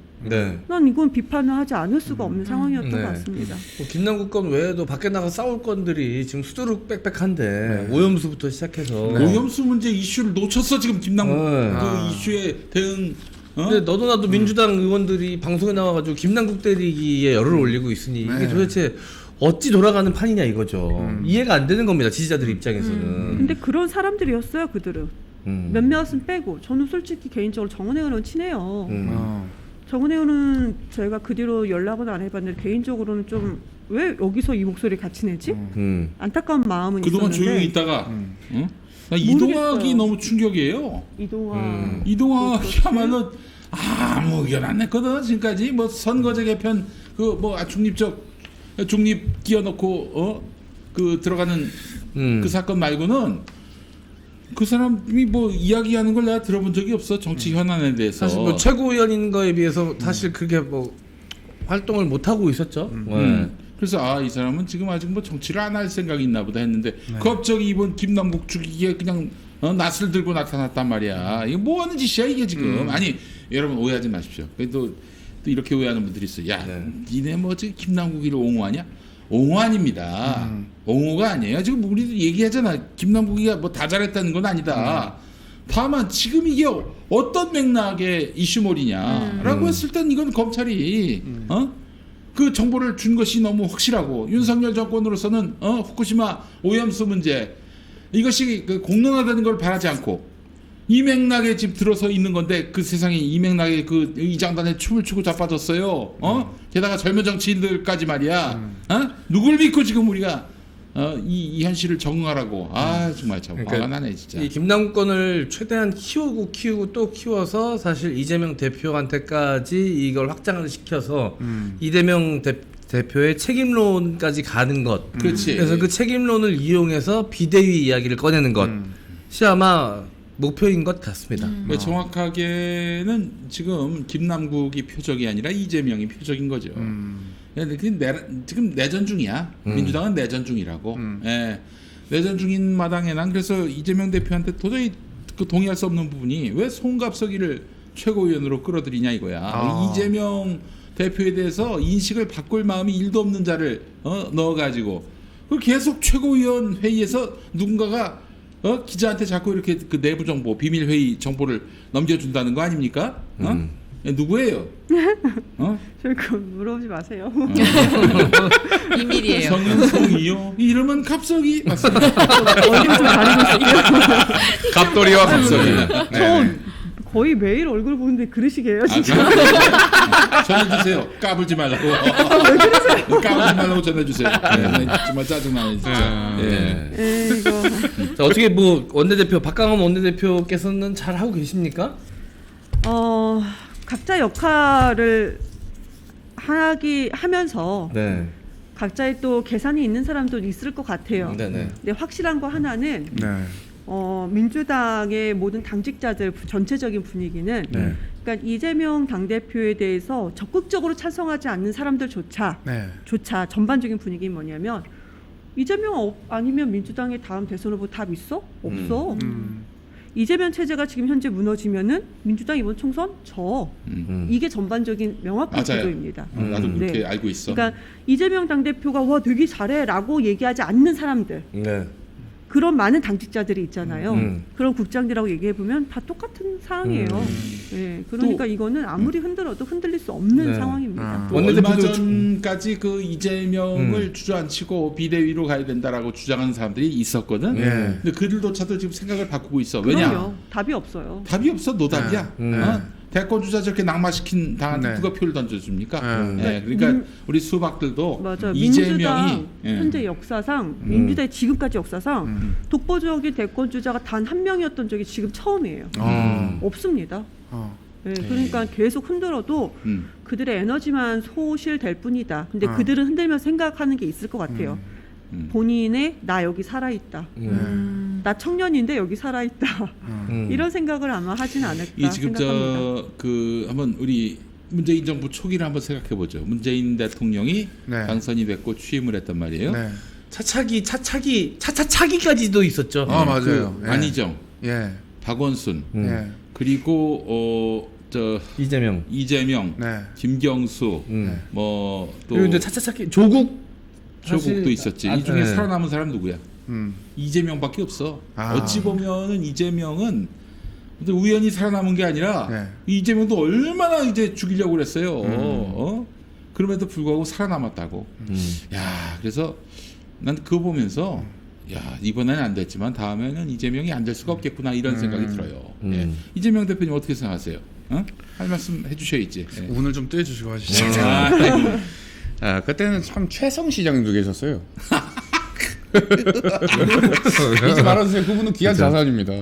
난 이건 비판을 하지 않을 수가 없는 상황이었던 것 같습니다. 김남국 건 외에도 밖에 나가 싸울 건들이 지금 수두룩 빽빽한데 오염수부터 시작해서 오염수 문제 이슈를 놓쳤어 지금 김남국 그 이슈에 대응. 근데 너도 나도 민주당 의원들이 방송에 나와가지고 김남국 때리기에 열을 올리고 있으니 이게 도대체 어찌 돌아가는 판이냐 이거죠. 이해가 안 되는 겁니다. 지지자들 입장에서는. 근데 그런 사람들이었어요 그들은. 몇몇은 빼고. 저는 솔직히 개인적으로 정은혜 의원은 친해요. 정은혜 의원은 저희가 그 뒤로 연락은 안 해봤는데 개인적으로는 좀 왜 여기서 이 목소리 같이 내지? 안타까운 마음은 그동안 있었는데 조용히 있다가 이동학이 너무 충격이에요. 이동학이야말로 아무 의견 안 냈거든 지금까지. 뭐 선거제 개편 그 뭐 중립 끼워놓고 그 들어가는 그 사건 말고는 그 사람이 뭐 이야기하는 걸 내가 들어본 적이 없어. 정치 현안에 대해서. 사실 뭐 최고위원인 거에 비해서 사실 그게 뭐 활동을 못 하고 있었죠. 그래서 이 사람은 지금 아직 뭐 정치를 안 할 생각이 있나 보다 했는데 갑자기 이번 김남국 죽이기에 그냥 낯을 들고 나타났단 말이야. 이게 뭐 하는 짓이야 이게 지금. 아니 여러분 오해하지 마십시오. 또 이렇게 오해하는 분들이 있어요. 야 니네 뭐지 김남국이를 옹호하냐? 옹호 아닙니다. 옹호가 아니에요. 지금 우리도 얘기하잖아. 김남국이가 뭐 다 잘했다는 건 아니다. 다만 지금 이게 어떤 맥락의 이슈몰이냐라고 했을 땐 이건 검찰이 그 정보를 준 것이 너무 확실하고 윤석열 정권으로서는 후쿠시마 오염수 문제 이것이 그 공론화되는 걸 바라지 않고 이 맥락에 지금 들어서 있는 건데 그 세상에 이 맥락에 그 이 장단에 춤을 추고 자빠졌어요. 게다가 젊은 정치인들까지 말이야. 누굴 믿고 지금 우리가 이 현실을 적응하라고. 정말 참 화가 나네 진짜. 이 김남국 건을 최대한 키우고 또 키워서 사실 이재명 대표한테까지 이걸 확장을 시켜서 이재명 대표의 책임론까지 가는 것. 그렇지. 그래서 그 책임론을 이용해서 비대위 이야기를 꺼내는 것이 아마 목표인 것 같습니다. 정확하게는 지금 김남국이 표적이 아니라 이재명이 표적인 거죠. 지금 내전 중이야. 민주당은 내전 중이라고. 내전 중인 마당에 난 그래서 이재명 대표한테 도저히 동의할 수 없는 부분이 왜 송갑석이를 최고위원으로 끌어들이냐 이거야. 이재명 대표에 대해서 인식을 바꿀 마음이 1도 없는 자를 넣어가지고 계속 최고위원 회의에서 누군가가 기자한테 자꾸 이렇게 그 내부 정보, 비밀 회의 정보를 넘겨준다는 거 아닙니까? 누구예요? 저희 그거 물어보지 마세요. 비밀이에요. 성은 송이요. 이름은 갑석이. 맞습니다. 얼굴 좀 가리고 있을게요. 갑돌이와 갑석이. 저 거의 매일 얼굴 보는데 그러시게요 진짜. 전해주세요. 까불지 말라고. 왜 그러세요? 까불지 말라고 전해주세요. 정말 짜증나네 진짜. 이거. 자, 어떻게 뭐 원내대표 박강원 원내대표께서는 잘 하고 계십니까? 각자 역할을 하면서 각자의 또 계산이 있는 사람도 있을 것 같아요. 근데 확실한 거 하나는 민주당의 모든 당직자들 전체적인 분위기는 그러니까 이재명 당대표에 대해서 적극적으로 찬성하지 않는 사람들조차 전반적인 분위기는 뭐냐면 이재명 아니면 민주당의 다음 대선 후보 답 있어? 없어. 이재명 체제가 지금 현재 무너지면은 민주당 이번 총선 이게 전반적인 명확한 구도입니다. 나도 그렇게 알고 있어. 그러니까 이재명 당대표가 와 되게 잘해라고 얘기하지 않는 사람들. 그런 많은 당직자들이 있잖아요. 그런 국장들하고 얘기해 보면 다 똑같은 상황이에요. 그러니까 이거는 아무리 흔들어도 흔들릴 수 없는 상황입니다. 얼마 전까지 그 이재명을 주저앉히고 비대위로 가야 된다라고 주장하는 사람들이 있었거든. 근데 그들조차도 지금 생각을 바꾸고 있어. 왜냐? 답이 없어요. 답이 없어. 노답이야. 대권 주자 저렇게 낙마시킨 당한테 네. 누가 표를 던져줍니까? 네. 그러니까 우리 수박들도 맞아. 이재명이 민주당 현재 역사상 민주당의 지금까지 역사상 독보적인 대권 주자가 단 한 명이었던 적이 지금 처음이에요. 없습니다. 네, 그러니까 계속 흔들어도 그들의 에너지만 소실될 뿐이다. 근데 그들은 흔들면서 생각하는 게 있을 것 같아요. 본인의 나 여기 살아있다. 나 청년인데 여기 살아있다. 이런 생각을 아마 하진 않을까 이 지금 생각합니다. 그 한번 우리 문재인 정부 초기를 한번 생각해 보죠. 문재인 대통령이 네. 당선이 됐고 취임을 했단 말이에요. 네. 차차차기까지도 있었죠. 아 맞아요. 예. 안희정, 예. 박원순, 예. 그리고 이재명, 네. 김경수, 뭐 또 그리고 이제 차차차기 조국도 있었지. 이 중에 네. 살아남은 사람 누구야? 이재명밖에 없어. 어찌 보면은 이재명은 근데 우연히 살아남은 게 아니라 이재명도 얼마나 이제 죽이려고 그랬어요. 그럼에도 불구하고 살아남았다고. 야, 그래서 난 그거 보면서 야, 이번에는 안 됐지만 다음에는 이재명이 안 될 수가 없겠구나 이런 생각이 들어요. 예. 이재명 대표님 어떻게 생각하세요? 할 말씀 해주셔야지. 예. 오늘 좀 떼주시고 하시죠. 아, 그때는 참 최성 시장님도 계셨어요. 이제 말아주세요. 그분은 귀한 자산입니다.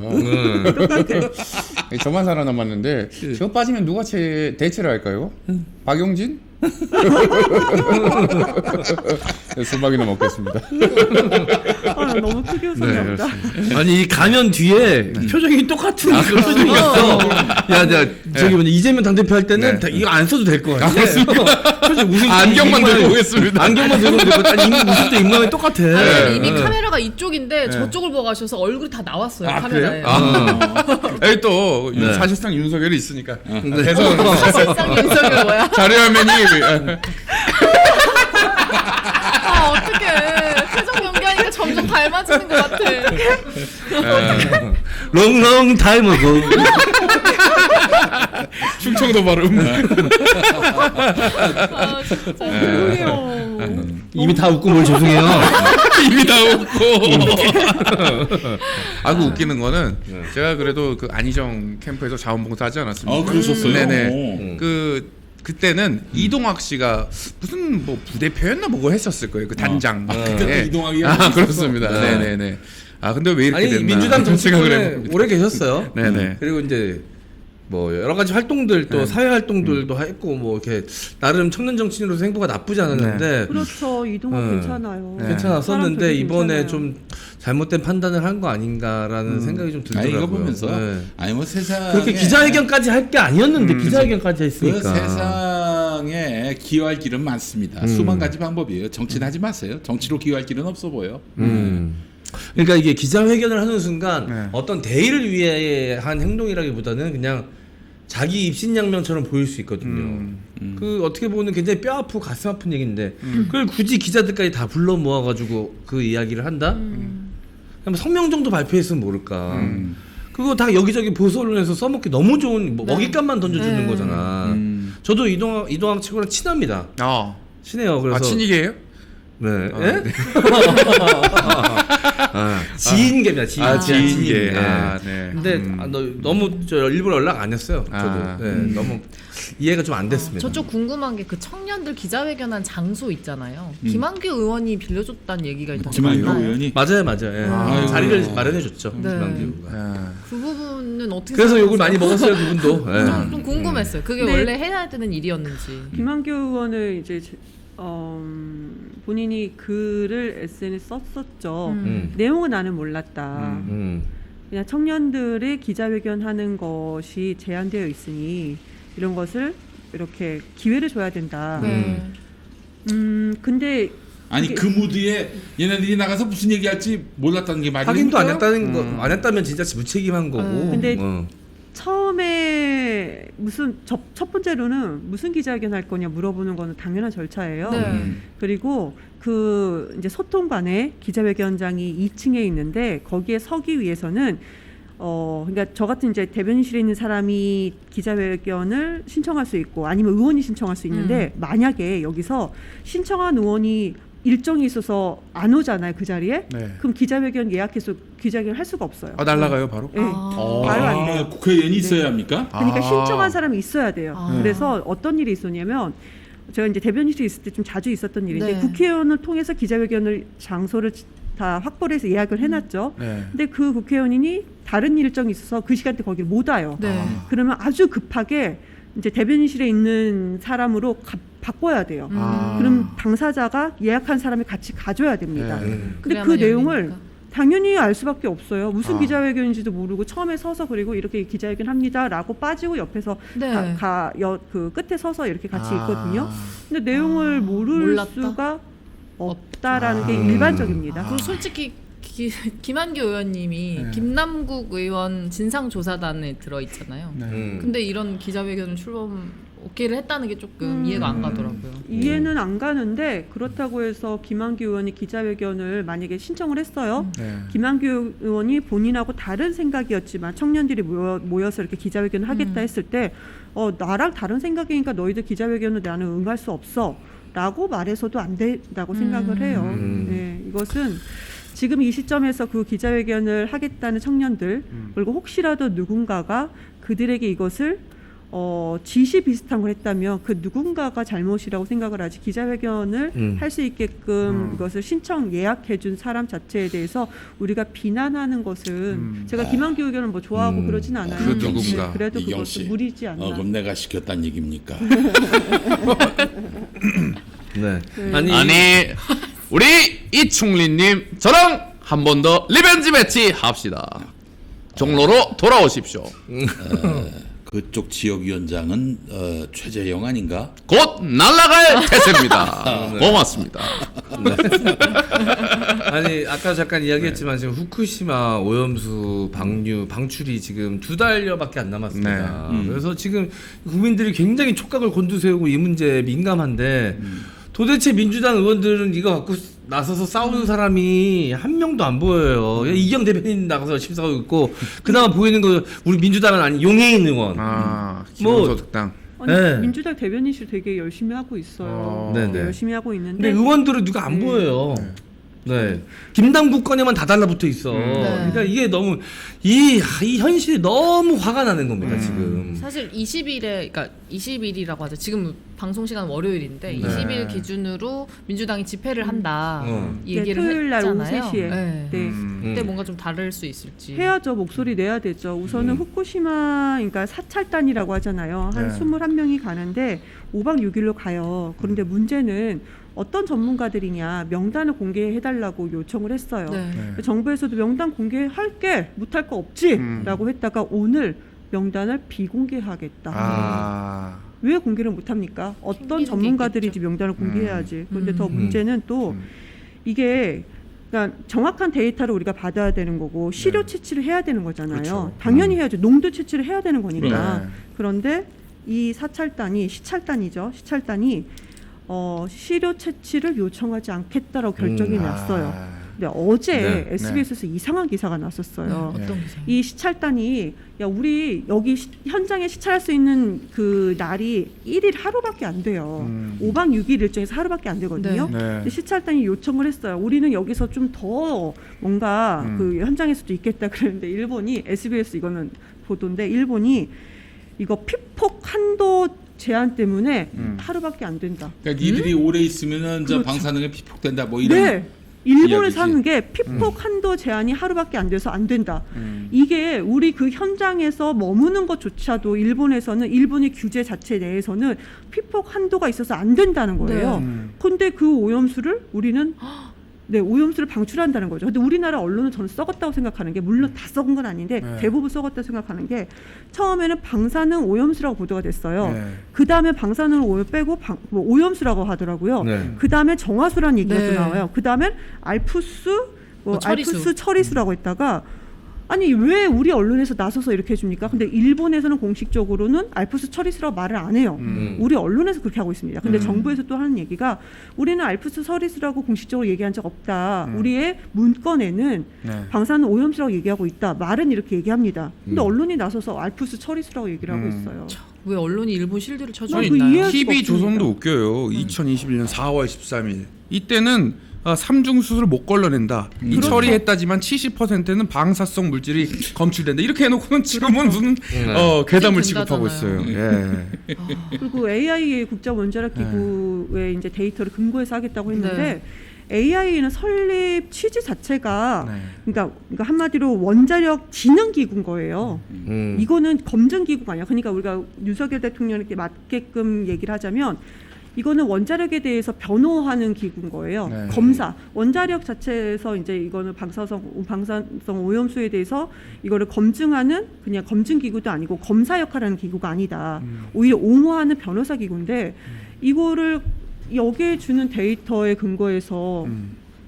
저만 살아남았는데 저 빠지면 누가 대체를 할까요? 박용진? 수박이나 먹겠습니다. 너무 크게 웃었나 보다. 아니 이 가면 뒤에 표정이 똑같은 표정이었어. 야, 저기 뭐냐 이재명 당대표 할 때는 이거 안 써도 될 것 같아. 표정 웃을 때 안경만 들고 오겠습니다. 안경만 들고 오겠습니다. 아니 웃을 때 입모양이 똑같아. 아니, 이미 카메라가 이쪽인데 저쪽을 보고 가셔서 얼굴이 다 나왔어요. 카메라에. 여기 또 네. 사실상 윤석열이 있으니까. 사실상 윤석열 뭐야? 자료화면이 어떡해. 표정 연기하니까 점점 닮아지는 것 같아. 롱롱 타임 어고. 충청도 발음. 진짜 죄송해요. 이미 다 웃고 뭘 죄송해요. 이미 다 웃고. 아주 웃기는 거는 제가 그래도 그 안희정 캠프에서 자원봉사하지 않았습니까? 그러셨어요? 네네. 그때는 이동학 씨가 무슨 뭐 부대표였나 뭐고 했었을 거예요. 그 단장. 그때 이동학이야. 그렇습니다. 네네네. 근데 왜 이렇게 아니 됐나? 민주당 정치권에 해봅니다. 오래 계셨어요. 네네. 그리고 이제 뭐 여러 가지 활동들 또 사회 활동들도 했고 뭐 이렇게 나름 청년 정치인으로서 행보가 나쁘지 않았는데 그렇죠. 이동학 괜찮아요. 괜찮았었는데 이번에 괜찮아요. 좀 잘못된 판단을 한 거 아닌가라는 생각이 좀 들더라고요. 이거 보면서 아니 뭐 세상에 그렇게 기자회견까지 할 게 아니었는데 기자회견까지 했으니까. 그 세상에 기여할 길은 많습니다. 수만 가지 방법이에요. 정치는 하지 마세요. 정치로 기여할 길은 없어 보여. 그러니까 이게 기자회견을 하는 순간 어떤 대의를 위해 한 행동이라기보다는 그냥 자기 입신양명처럼 보일 수 있거든요. 그 어떻게 보면 굉장히 뼈 아프고 가슴 아픈 얘기인데 그걸 굳이 기자들까지 다 불러 모아가지고 그 이야기를 한다? 그럼 성명 정도 발표했으면 모를까. 그거 다 여기저기 보수 언론에서 써먹기 너무 좋은 먹잇감만 던져주는 거잖아. 저도 이동학 친구랑 친합니다. 친해요. 그래서 친이계예요? 네. 예? 지인계입니다. 지인계. 네. 근데 너무 일부러 연락 안 했어요. 저도. 너무 이해가 좀 안 됐습니다. 저쪽 궁금한 게 그 청년들 기자회견한 장소 있잖아요. 김한규 의원이 빌려줬다는 얘기가 있던데. 김한규 의원이 맞아요. 자리를 마련해줬죠. 네. 김한규가. 그 부분은 어떻게? 그래서 욕을 많이 먹었어요, 그분도. 좀 궁금했어요. 그게 네. 원래 해야 되는 일이었는지. 김한규 의원은 이제 본인이 글을 SNS 썼었죠. 내용은 나는 몰랐다. 그냥 청년들의 기자회견하는 것이 제한되어 있으니 이런 것을 이렇게 기회를 줘야 된다. 근데 아니 그 무드에 얘네들이 나가서 무슨 얘기할지 몰랐다는 게 말이 확인도 안 했다는 거, 안 했다면 진짜 무책임한 거고. 근데 처음에 첫 번째로는 무슨 기자회견 할 거냐 물어보는 거는 당연한 절차예요. 그리고 그 이제 소통관에 기자회견장이 2층에 있는데 거기에 서기 위해서는 그러니까 저 같은 이제 대변인실에 있는 사람이 기자회견을 신청할 수 있고 아니면 의원이 신청할 수 있는데 만약에 여기서 신청한 의원이 일정이 있어서 안 오잖아요 그 자리에. 네. 그럼 기자회견 예약해서 기자회견 할 수가 없어요. 아 날라가요 바로? 네. 바로 안 돼요. 국회의원이 있어야 합니까? 그러니까 신청한 사람이 있어야 돼요. 그래서 어떤 일이 있었냐면 제가 이제 대변인실에 있을 때 좀 자주 있었던 일인데 네. 국회의원을 통해서 기자회견을 장소를 다 확보를 해서 예약을 해놨죠. 네. 근데 그 국회의원이 다른 일정이 있어서 그 시간대 거기를 못 와요. 네. 그러면 아주 급하게 이제 대변인실에 있는 사람으로 바꿔야 돼요. 그럼 당사자가 예약한 사람이 같이 가줘야 됩니다. 근데 그 내용을 당연히 알 수밖에 없어요. 무슨 기자회견인지도 모르고 처음에 서서 그리고 이렇게 기자회견 합니다라고 빠지고 옆에서 네. 그 끝에 서서 이렇게 같이 있거든요. 근데 내용을 모를 몰랐다? 수가 없다라는 게 일반적입니다. 그리고 솔직히 김한규 의원님이 김남국 의원 진상조사단에 들어있잖아요. 근데 이런 기자회견을 오케이를 했다는 게 조금 이해가 안 가더라고요. 이해는 안 가는데 그렇다고 해서 김한규 의원이 기자회견을 만약에 신청을 했어요. 김한규 의원이 본인하고 다른 생각이었지만 청년들이 모여서 이렇게 기자회견을 하겠다 했을 때 나랑 다른 생각이니까 너희들 기자회견을 나는 응할 수 없어 라고 말해서도 안 된다고 생각을 해요. 네, 이것은 지금 이 시점에서 그 기자회견을 하겠다는 청년들 그리고 혹시라도 누군가가 그들에게 이것을 지시 비슷한 걸 했다면 그 누군가가 잘못이라고 생각을 하지 기자회견을 할 수 있게끔 이것을 신청 예약해 준 사람 자체에 대해서 우리가 비난하는 것은 제가 김한규 의견을 뭐 좋아하고 그러진 않아요. 그 누군가. 그래도 이경 그것도 씨. 무리지 않나. 그럼 내가 시켰다는 얘기입니까? 네. 아니 우리 이충리님 저랑 한 번 더 리벤지 매치 합시다. 종로로 돌아오십시오. 그쪽 지역위원장은 최재형 아닌가? 곧 날아갈 태세입니다. 고맙습니다. 아니 아까 잠깐 이야기했지만 지금 후쿠시마 오염수 방출이 지금 2달여밖에 안 남았습니다. 그래서 지금 국민들이 굉장히 촉각을 곤두세우고 이 문제에 민감한데 도대체 민주당 의원들은 이거 갖고 나서서 싸우는 사람이 한 명도 안 보여요. 이경 대변인 나가서 심사하고 있고 그나마 보이는 거 우리 민주당은 아닌 용해인 의원. 기본소득당. 아니, 네. 민주당 대변인실 되게 열심히 하고 있어요. 네네. 열심히 하고 있는데 근데 의원들은 누가 안 보여요. 네. 김남국 건에만 다 달라붙어 있어. 그러니까 이게 너무 이 현실이 너무 화가 나는 겁니다 지금. 사실 20일이라고 하죠. 지금 방송 시간 월요일인데 20일 기준으로 민주당이 집회를 한다 이 얘기를 토요일 날 오후 했잖아요. 3시에. 네. 네. 그때 뭔가 좀 다를 수 있을지. 해야죠. 목소리 내야 되죠. 우선은 후쿠시마 그러니까 사찰단이라고 하잖아요. 한 21명이 가는데 5박 6일로 가요. 그런데 문제는 어떤 전문가들이냐 명단을 공개해달라고 요청을 했어요. 정부에서도 명단 공개할게 못할 거 없지 라고 했다가 오늘 명단을 비공개하겠다. 왜 공개를 못합니까? 어떤 전문가들이지 명단을 공개해야지. 그런데 더 문제는 또 이게 그러니까 정확한 데이터를 우리가 받아야 되는 거고 시료 채취를 해야 되는 거잖아요. 그렇죠. 당연히 해야죠. 농도 채취를 해야 되는 거니까. 그런데 이 시찰단이 시료 채취를 요청하지 않겠다라고 결정이 났어요. 근데 어제 SBS에서 이상한 기사가 났었어요. 어떤 기사요? 이 시찰단이 우리 여기 현장에 시찰할 수 있는 그 날이 1일 하루밖에 안 돼요. 5박 6일 일정에서 하루밖에 안 되거든요. 근데 시찰단이 요청을 했어요. 우리는 여기서 좀 더 뭔가 그 현장에서도 있겠다 그랬는데 일본이 SBS 이거는 보도인데 일본이 이거 피폭 한도 제한 때문에 하루밖에 안 된다. 그러니까 니들이 오래 있으면은 저 방사능에 피폭된다 뭐 이런. 일본에서 하는 게 피폭 한도 제한이 하루밖에 안 돼서 안 된다. 이게 우리 그 현장에서 머무는 것조차도 일본에서는 일본의 규제 자체 내에서는 피폭 한도가 있어서 안 된다는 거예요. 근데 그 오염수를 우리는 오염수를 방출한다는 거죠. 근데 우리나라 언론은 저는 썩었다고 생각하는 게 물론 다 썩은 건 아닌데 대부분 썩었다고 생각하는 게 처음에는 방사능 오염수라고 보도가 됐어요. 그 다음에 방사능을 빼고 오염수라고 하더라고요. 그 다음에 정화수라는 얘기가 또 나와요. 그 다음에 알프스 처리수라고 했다가 아니 왜 우리 언론에서 나서서 이렇게 해줍니까? 근데 일본에서는 공식적으로는 알프스 처리수라고 말을 안 해요. 우리 언론에서 그렇게 하고 있습니다. 근데 정부에서 또 하는 얘기가 우리는 알프스 처리수라고 공식적으로 얘기한 적 없다. 우리의 문건에는 방사능 오염수라고 얘기하고 있다. 말은 이렇게 얘기합니다. 근데 언론이 나서서 알프스 처리수라고 얘기를 하고 있어요. 왜 언론이 일본 실드를 쳐주고 아니, 있나요? TV 조선도 웃겨요. 2021년 4월 13일 이때는 삼중 수소를 못 걸러낸다. 이 처리했다지만 70%는 방사성 물질이 검출된다. 이렇게 해놓고는 지금은 무슨 괴담을 취급하고 있어요. 예. 그리고 AIA 국제 원자력 기구의 이제 데이터를 근거해서 하겠다고 했는데. AIA는 설립 취지 자체가 그러니까 한마디로 원자력 진흥 기구인 거예요. 이거는 검증 기구가 아니야. 그러니까 우리가 윤석열 대통령에게 맞게끔 얘기를 하자면 이거는 원자력에 대해서 변호하는 기구인 거예요. 검사, 원자력 자체에서 이제 이거는 방사성 오염수에 대해서 이거를 검증하는 그냥 검증 기구도 아니고 검사 역할하는 기구가 아니다. 오히려 옹호하는 변호사 기구인데 이거를 여기에 주는 데이터에 근거해서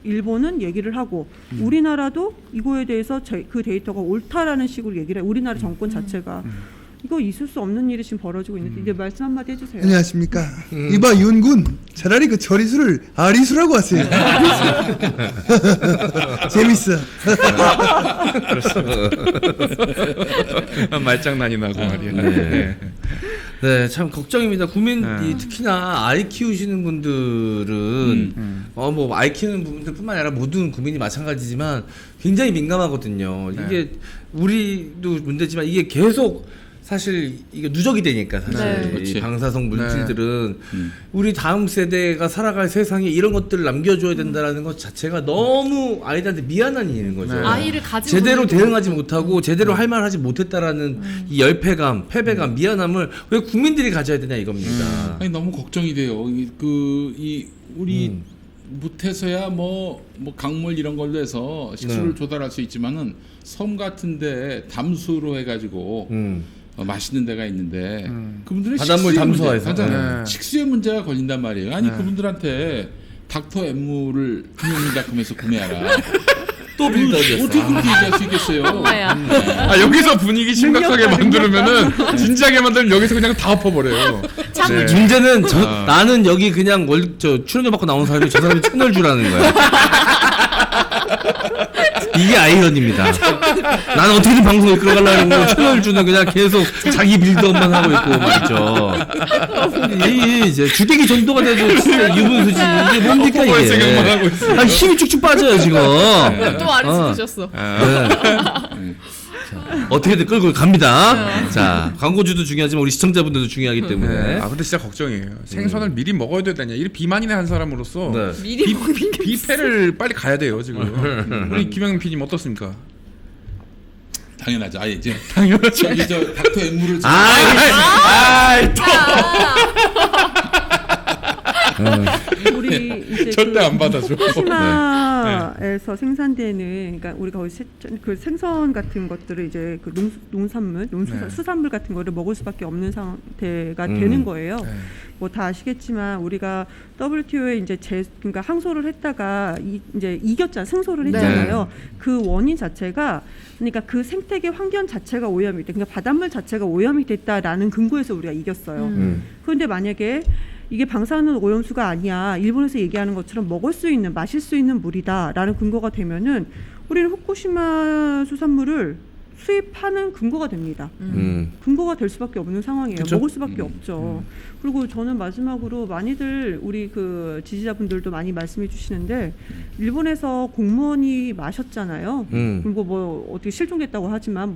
일본은 얘기를 하고 우리나라도 이거에 대해서 그 데이터가 옳다라는 식으로 얘기를 해요. 우리나라 정권 자체가. 이거 있을 수 없는 일이 지금 벌어지고 있는데 이제 말씀 한마디 해주세요. 안녕하십니까. 이봐 윤군 차라리 그 처리수를 아리수라고 하세요. 재밌어. 말장난이 나고 말이야. 네, 참 걱정입니다. 국민이 특히나 아이 키우시는 분들은 뭐 아이 키우는 분들뿐만 아니라 모든 국민이 마찬가지지만 굉장히 민감하거든요. 이게 우리도 문제지만 이게 계속 사실 이게 누적이 되니까 사실 이 방사성 물질들은 우리 다음 세대가 살아갈 세상에 이런 것들을 남겨줘야 된다라는 것 자체가 너무 아이들한테 미안한 일인 거죠. 아이를 가지고 제대로 대응하지 못하고 제대로 할 말하지 못했다라는 이 열패감, 패배감, 미안함을 왜 국민들이 가져야 되냐 이겁니다. 아니 너무 걱정이 돼요. 우리 못해서야 뭐 강물 이런 걸로 해서 식수를 조달할 수 있지만은 섬 같은데 담수로 해가지고. 맛있는 데가 있는데 그분들은 바닷물 담수화해서 식수의 문제가 걸린단 말이에요. 아니 그분들한테 닥터 엠물을 금융닷컴에서 구매하라. 또 빌더였어. 어떻게 그렇게 얘기할 수 있겠어요? 여기서 분위기 심각하게 만들면은 진지하게 만들면 여기서 그냥 다 엎어버려요. 문제는 나는 여기 그냥 출연료 받고 나온 사람이 저 사람이 채널 주라는 거야. 이게 아이러니입니다. 나는 어떻게든 방송을 이끌어가려고 채널 주는 그냥 계속 자기 빌드업만 하고 있고 말이죠. 이 이제 주객이 전도가 돼도 진짜 유분수지. 이게 뭡니까 이게? 한 힘이 쭉쭉 빠져요 지금. 또 아리수 드셨어. 어떻게든 끌고 갑니다. 자, 광고주도 중요하지만 우리 시청자분들도 중요하기 때문에. 근데 진짜 걱정이에요. 생선을 미리 먹어야 되냐. 이 비만이네 한 사람으로서 비패를 빨리 가야 돼요 지금. 우리 김영민 PD님 어떻습니까? 당연하죠. 이제 당연하죠. 저기 닥터 엠물을 우리 이제 절대 안 받아줘. 후쿠시마에서 생산되는 그러니까 우리가 그 생선 같은 것들을 이제 그 농산물, 수산물 같은 거를 먹을 수밖에 없는 상태가 되는 거예요. 뭐 다 아시겠지만 우리가 WTO에 이제 그러니까 항소를 했다가 이제 이겼잖아요. 승소를 했잖아요. 그 원인 자체가 그러니까 그 생태계 환경 자체가 오염이 돼. 그러니까 바닷물 자체가 오염이 됐다라는 근거에서 우리가 이겼어요. 그런데 만약에 이게 방사능 오염수가 아니야. 일본에서 얘기하는 것처럼 먹을 수 있는, 마실 수 있는 물이다라는 근거가 되면은 우리는 후쿠시마 수산물을 수입하는 근거가 됩니다. 근거가 될 수밖에 없는 상황이에요. 그쵸? 먹을 수밖에 없죠. 그리고 저는 마지막으로 많이들 우리 그 지지자분들도 많이 말씀해 주시는데 일본에서 공무원이 마셨잖아요. 그리고 뭐 어떻게 실종됐다고 하지만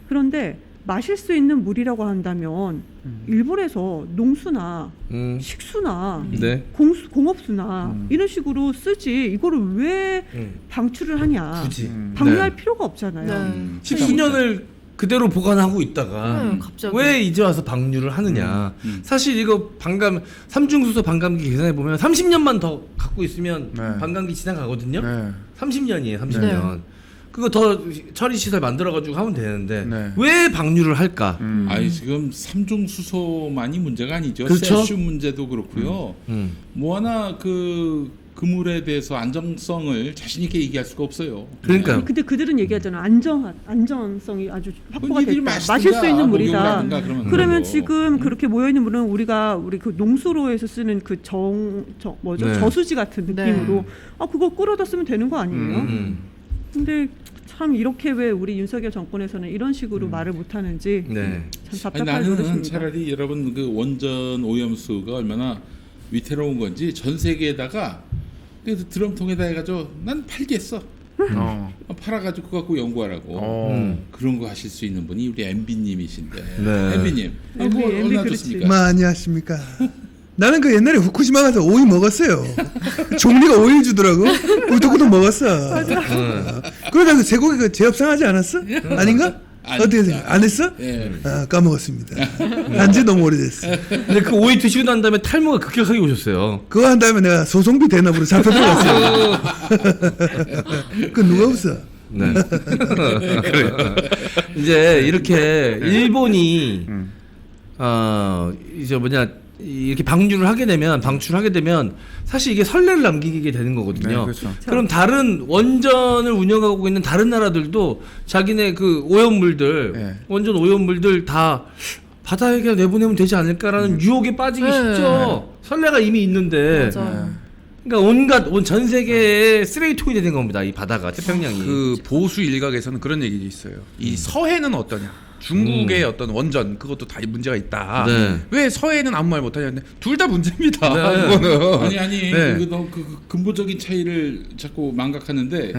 그런데 마실 수 있는 물이라고 한다면 일본에서 농수나 식수나 공업수나 이런 식으로 쓰지 이거를 왜 방출을 하냐. 굳이 방류할 필요가 없잖아요. 10수년을 그대로 보관하고 있다가 왜 이제 와서 방류를 하느냐. 사실 이거 삼중수소 반감기 계산해 보면 30년만 더 갖고 있으면 반감기 지나가거든요. 30년이에요. 30년. 그거 더 처리 시설 만들어가지고 하면 되는데 왜 방류를 할까? 지금 삼중 수소만이 문제가 아니죠. 그렇죠? 세슘 문제도 그렇고요. 뭐 하나 그물에 대해서 안정성을 자신 있게 얘기할 수가 없어요. 그러니까요. 근데 그들은 얘기하잖아. 안전성이 아주 확보가 니들이 됐다. 마시든가, 마실 수 있는 물이다. 목욕을 하든가 그러면 그러면 되고. 지금 그렇게 모여 있는 물은 우리 그 농수로에서 쓰는 그 네. 저수지 같은 느낌으로 그거 끌어다 쓰면 되는 거 아니에요? 근데 참 이렇게 왜 우리 윤석열 정권에서는 이런 식으로 말을 못 하는지 참 답답할 나는 노릇입니다. 차라리 여러분 그 원전 오염수가 얼마나 위태로운 건지 전 세계에다가 그래서 드럼통에다 해가지고 난 팔겠어. 팔아가지고 그거 갖고 연구하라고. 그런 거 하실 수 있는 분이 우리 MB님이신데. 네. MB님. 뭐 얼마나 좋습니까? 많이 하십니까? 나는 그 옛날에 후쿠시마 가서 오이 먹었어요. 종리가 오이 주더라고. 우두구두 먹었어. 그러다 그 쇠고기 그 재협상하지 않았어? 아닌가? 어떻게 생각? 안 했어? 예. 까먹었습니다. 한지 너무 오래됐어. 근데 그 오이 드시고 난 다음에 탈모가 급격하게 오셨어요. 그거 한 다음에 내가 소송비 대납으로 잡혀 들어갔어요. 그 누가 웃어? 네. 그래요. 이제 이렇게 일본이 이제 이렇게 방출을 하게 되면 사실 이게 선례를 남기게 되는 거거든요. 네, 그렇죠. 그럼 다른 원전을 운영하고 있는 다른 나라들도 자기네 그 오염물들, 원전 오염물들 다 바다에 그냥 내보내면 되지 않을까라는 유혹에 빠지기 쉽죠. 선례가 이미 있는데. 그러니까 온갖 전 세계의 쓰레기통이 되는 겁니다. 이 바다가 태평양이. 그 보수 일각에서는 그런 얘기도 있어요. 이 서해는 어떠냐? 중국의 어떤 원전 그것도 다 문제가 있다. 네. 왜 서해는 아무 말 못하냐는데 둘 다 문제입니다. 네. 그거는 아니 네. 그 근본적인 차이를 자꾸 망각하는데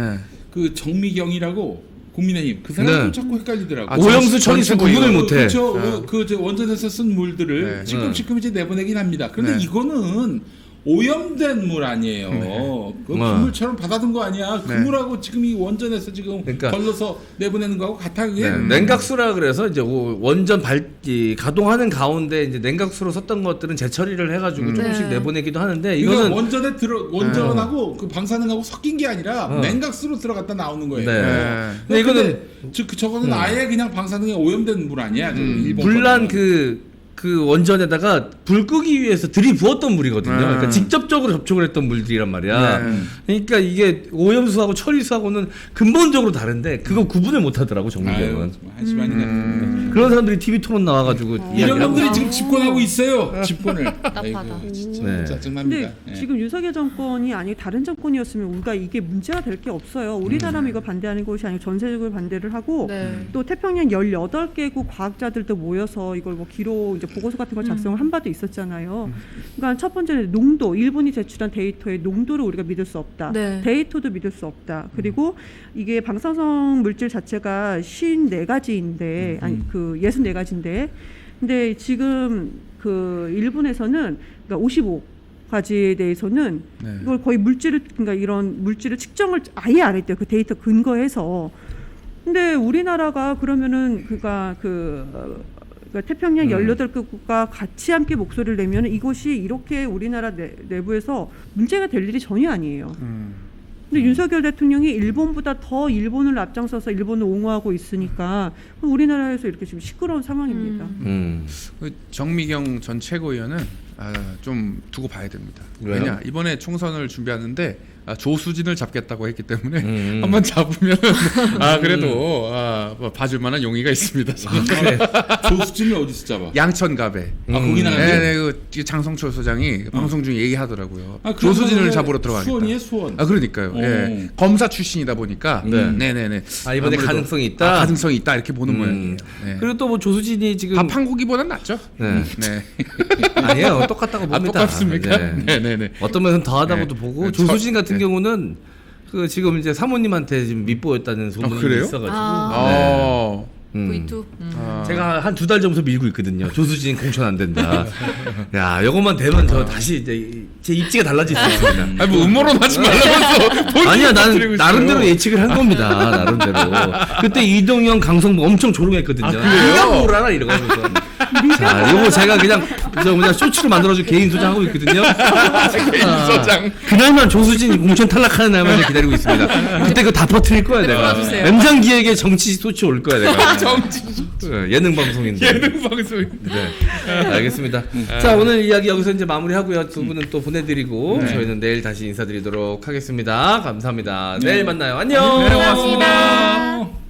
그 정미경이라고 국민의힘 그 사람도 네. 자꾸 헷갈리더라고. 오염수 처리수 구분을 못해. 그렇죠. 그 원전에서 쓴 물들을 지금 이제 내보내긴 합니다. 그런데 이거는 오염된 물 아니에요. 그 그물처럼 받아둔 거 아니야. 그 물하고 지금 이 원전에서 지금 걸러서 내보내는 거하고 같아 그게. 냉각수라 그래서 이제 원전 가동하는 가운데 이제 냉각수로 썼던 것들은 재처리를 해가지고 조금씩 내보내기도 하는데 이거는 원전에 원전하고 그 방사능하고 섞인 게 아니라 냉각수로 들어갔다 나오는 거예요. 근데 이거는 저거는 아예 그냥 방사능에 오염된 물 아니야. 일본 불난 그 원전에다가 불 끄기 위해서 들이부었던 물이거든요. 그러니까 직접적으로 접촉을 했던 물들이란 말이야. 그러니까 이게 오염수하고 처리수하고는 근본적으로 다른데 그거 구분을 못 하더라고 정리경은. 그런 사람들이 TV 토론 나와가지고 이런 놈들이 지금 집권하고 있어요. 집권을. 답답하다. 진짜 짜증납니다. 근데 지금 윤석열 정권이 아니고 다른 정권이었으면 우리가 이게 문제가 될 게 없어요. 우리나라만 이거 반대하는 것이 아니고 전세적으로 반대를 하고 또 태평양 18개국 과학자들도 모여서 이걸 뭐 기록 이제 보고서 같은 걸 작성을 한 바도 있었잖아요. 그러니까 첫 번째는 농도, 일본이 제출한 데이터의 농도를 우리가 믿을 수 없다. 데이터도 믿을 수 없다. 그리고 이게 방사성 물질 자체가 54가지인데 아니 그 64가지인데 근데 지금 그 일본에서는 그러니까 55가지에 대해서는 이걸 거의 그러니까 이런 물질을 측정을 아예 안 했대요. 그 데이터 근거해서. 근데 우리나라가 그러면은 그러니까 태평양 18개국과 같이 함께 목소리를 내면 이것이 이렇게 우리나라 내부에서 문제가 될 일이 전혀 아니에요. 근데 윤석열 대통령이 일본보다 더 일본을 앞장서서 일본을 옹호하고 있으니까 우리나라에서 이렇게 지금 시끄러운 상황입니다. 그 정미경 전 최고위원은 좀 두고 봐야 됩니다. 왜요? 왜냐 이번에 총선을 준비하는데 조수진을 잡겠다고 했기 때문에 한번 잡으면 그래도 봐줄 만한 용의가 있습니다. 조수진이 어디서 잡아? 양천갑에. 거기 나갔네. 네네, 그 장성철 소장이 방송 중에 얘기하더라고요. 조수진을 잡으러 들어가겠다. 수원이에요, 수원. 그러니까요. 예. 검사 출신이다 보니까. 네네네. 이번에 가능성이 있다. 가능성이 있다 이렇게 보는 모양이에요. 네. 그리고 또 뭐 조수진이 지금 밥 한 고기보다는 낫죠. 네. 아니에요. 똑같다고 봅니다. 똑같습니까? 네. 네네네. 어떤 면에서는 더하다고도 보고 조수진 같은 경우는 그 지금 이제 사모님한테 지금 밑보였다는 소문이 있어가지고. V2. 제가 한 2달 전부터 밀고 있거든요. 조수진 공천 안 된다. 야, 요것만 되면 저 다시 이제 제 입지가 달라질 수 있습니다. 아니 뭐 음모론 하지 말라면서. 아니야, 나는 나름대로 예측을 한 겁니다. 나름대로. 그때 이동영, 강성부 엄청 조롱했거든요. 네가 뭘 알아 이러면서. 자, 요거 제가 그냥 쇼츠로 만들어준 개인 소장하고 있거든요. 개인 소장. 그날만 조수진 공천 탈락하는 날만 기다리고 있습니다. 그때 그거 다 퍼뜨릴 거야 내가. 도와주세요. 엠상기에게 정치 소치 올 거야 내가. 정치 예능 방송인데. 예능 방송. 네. 알겠습니다. 자, 오늘 이야기 여기서 이제 마무리하고요. 두 분은 또 보내드리고 저희는 내일 다시 인사드리도록 하겠습니다. 감사합니다. 내일 만나요. 안녕. 네, 고맙습니다.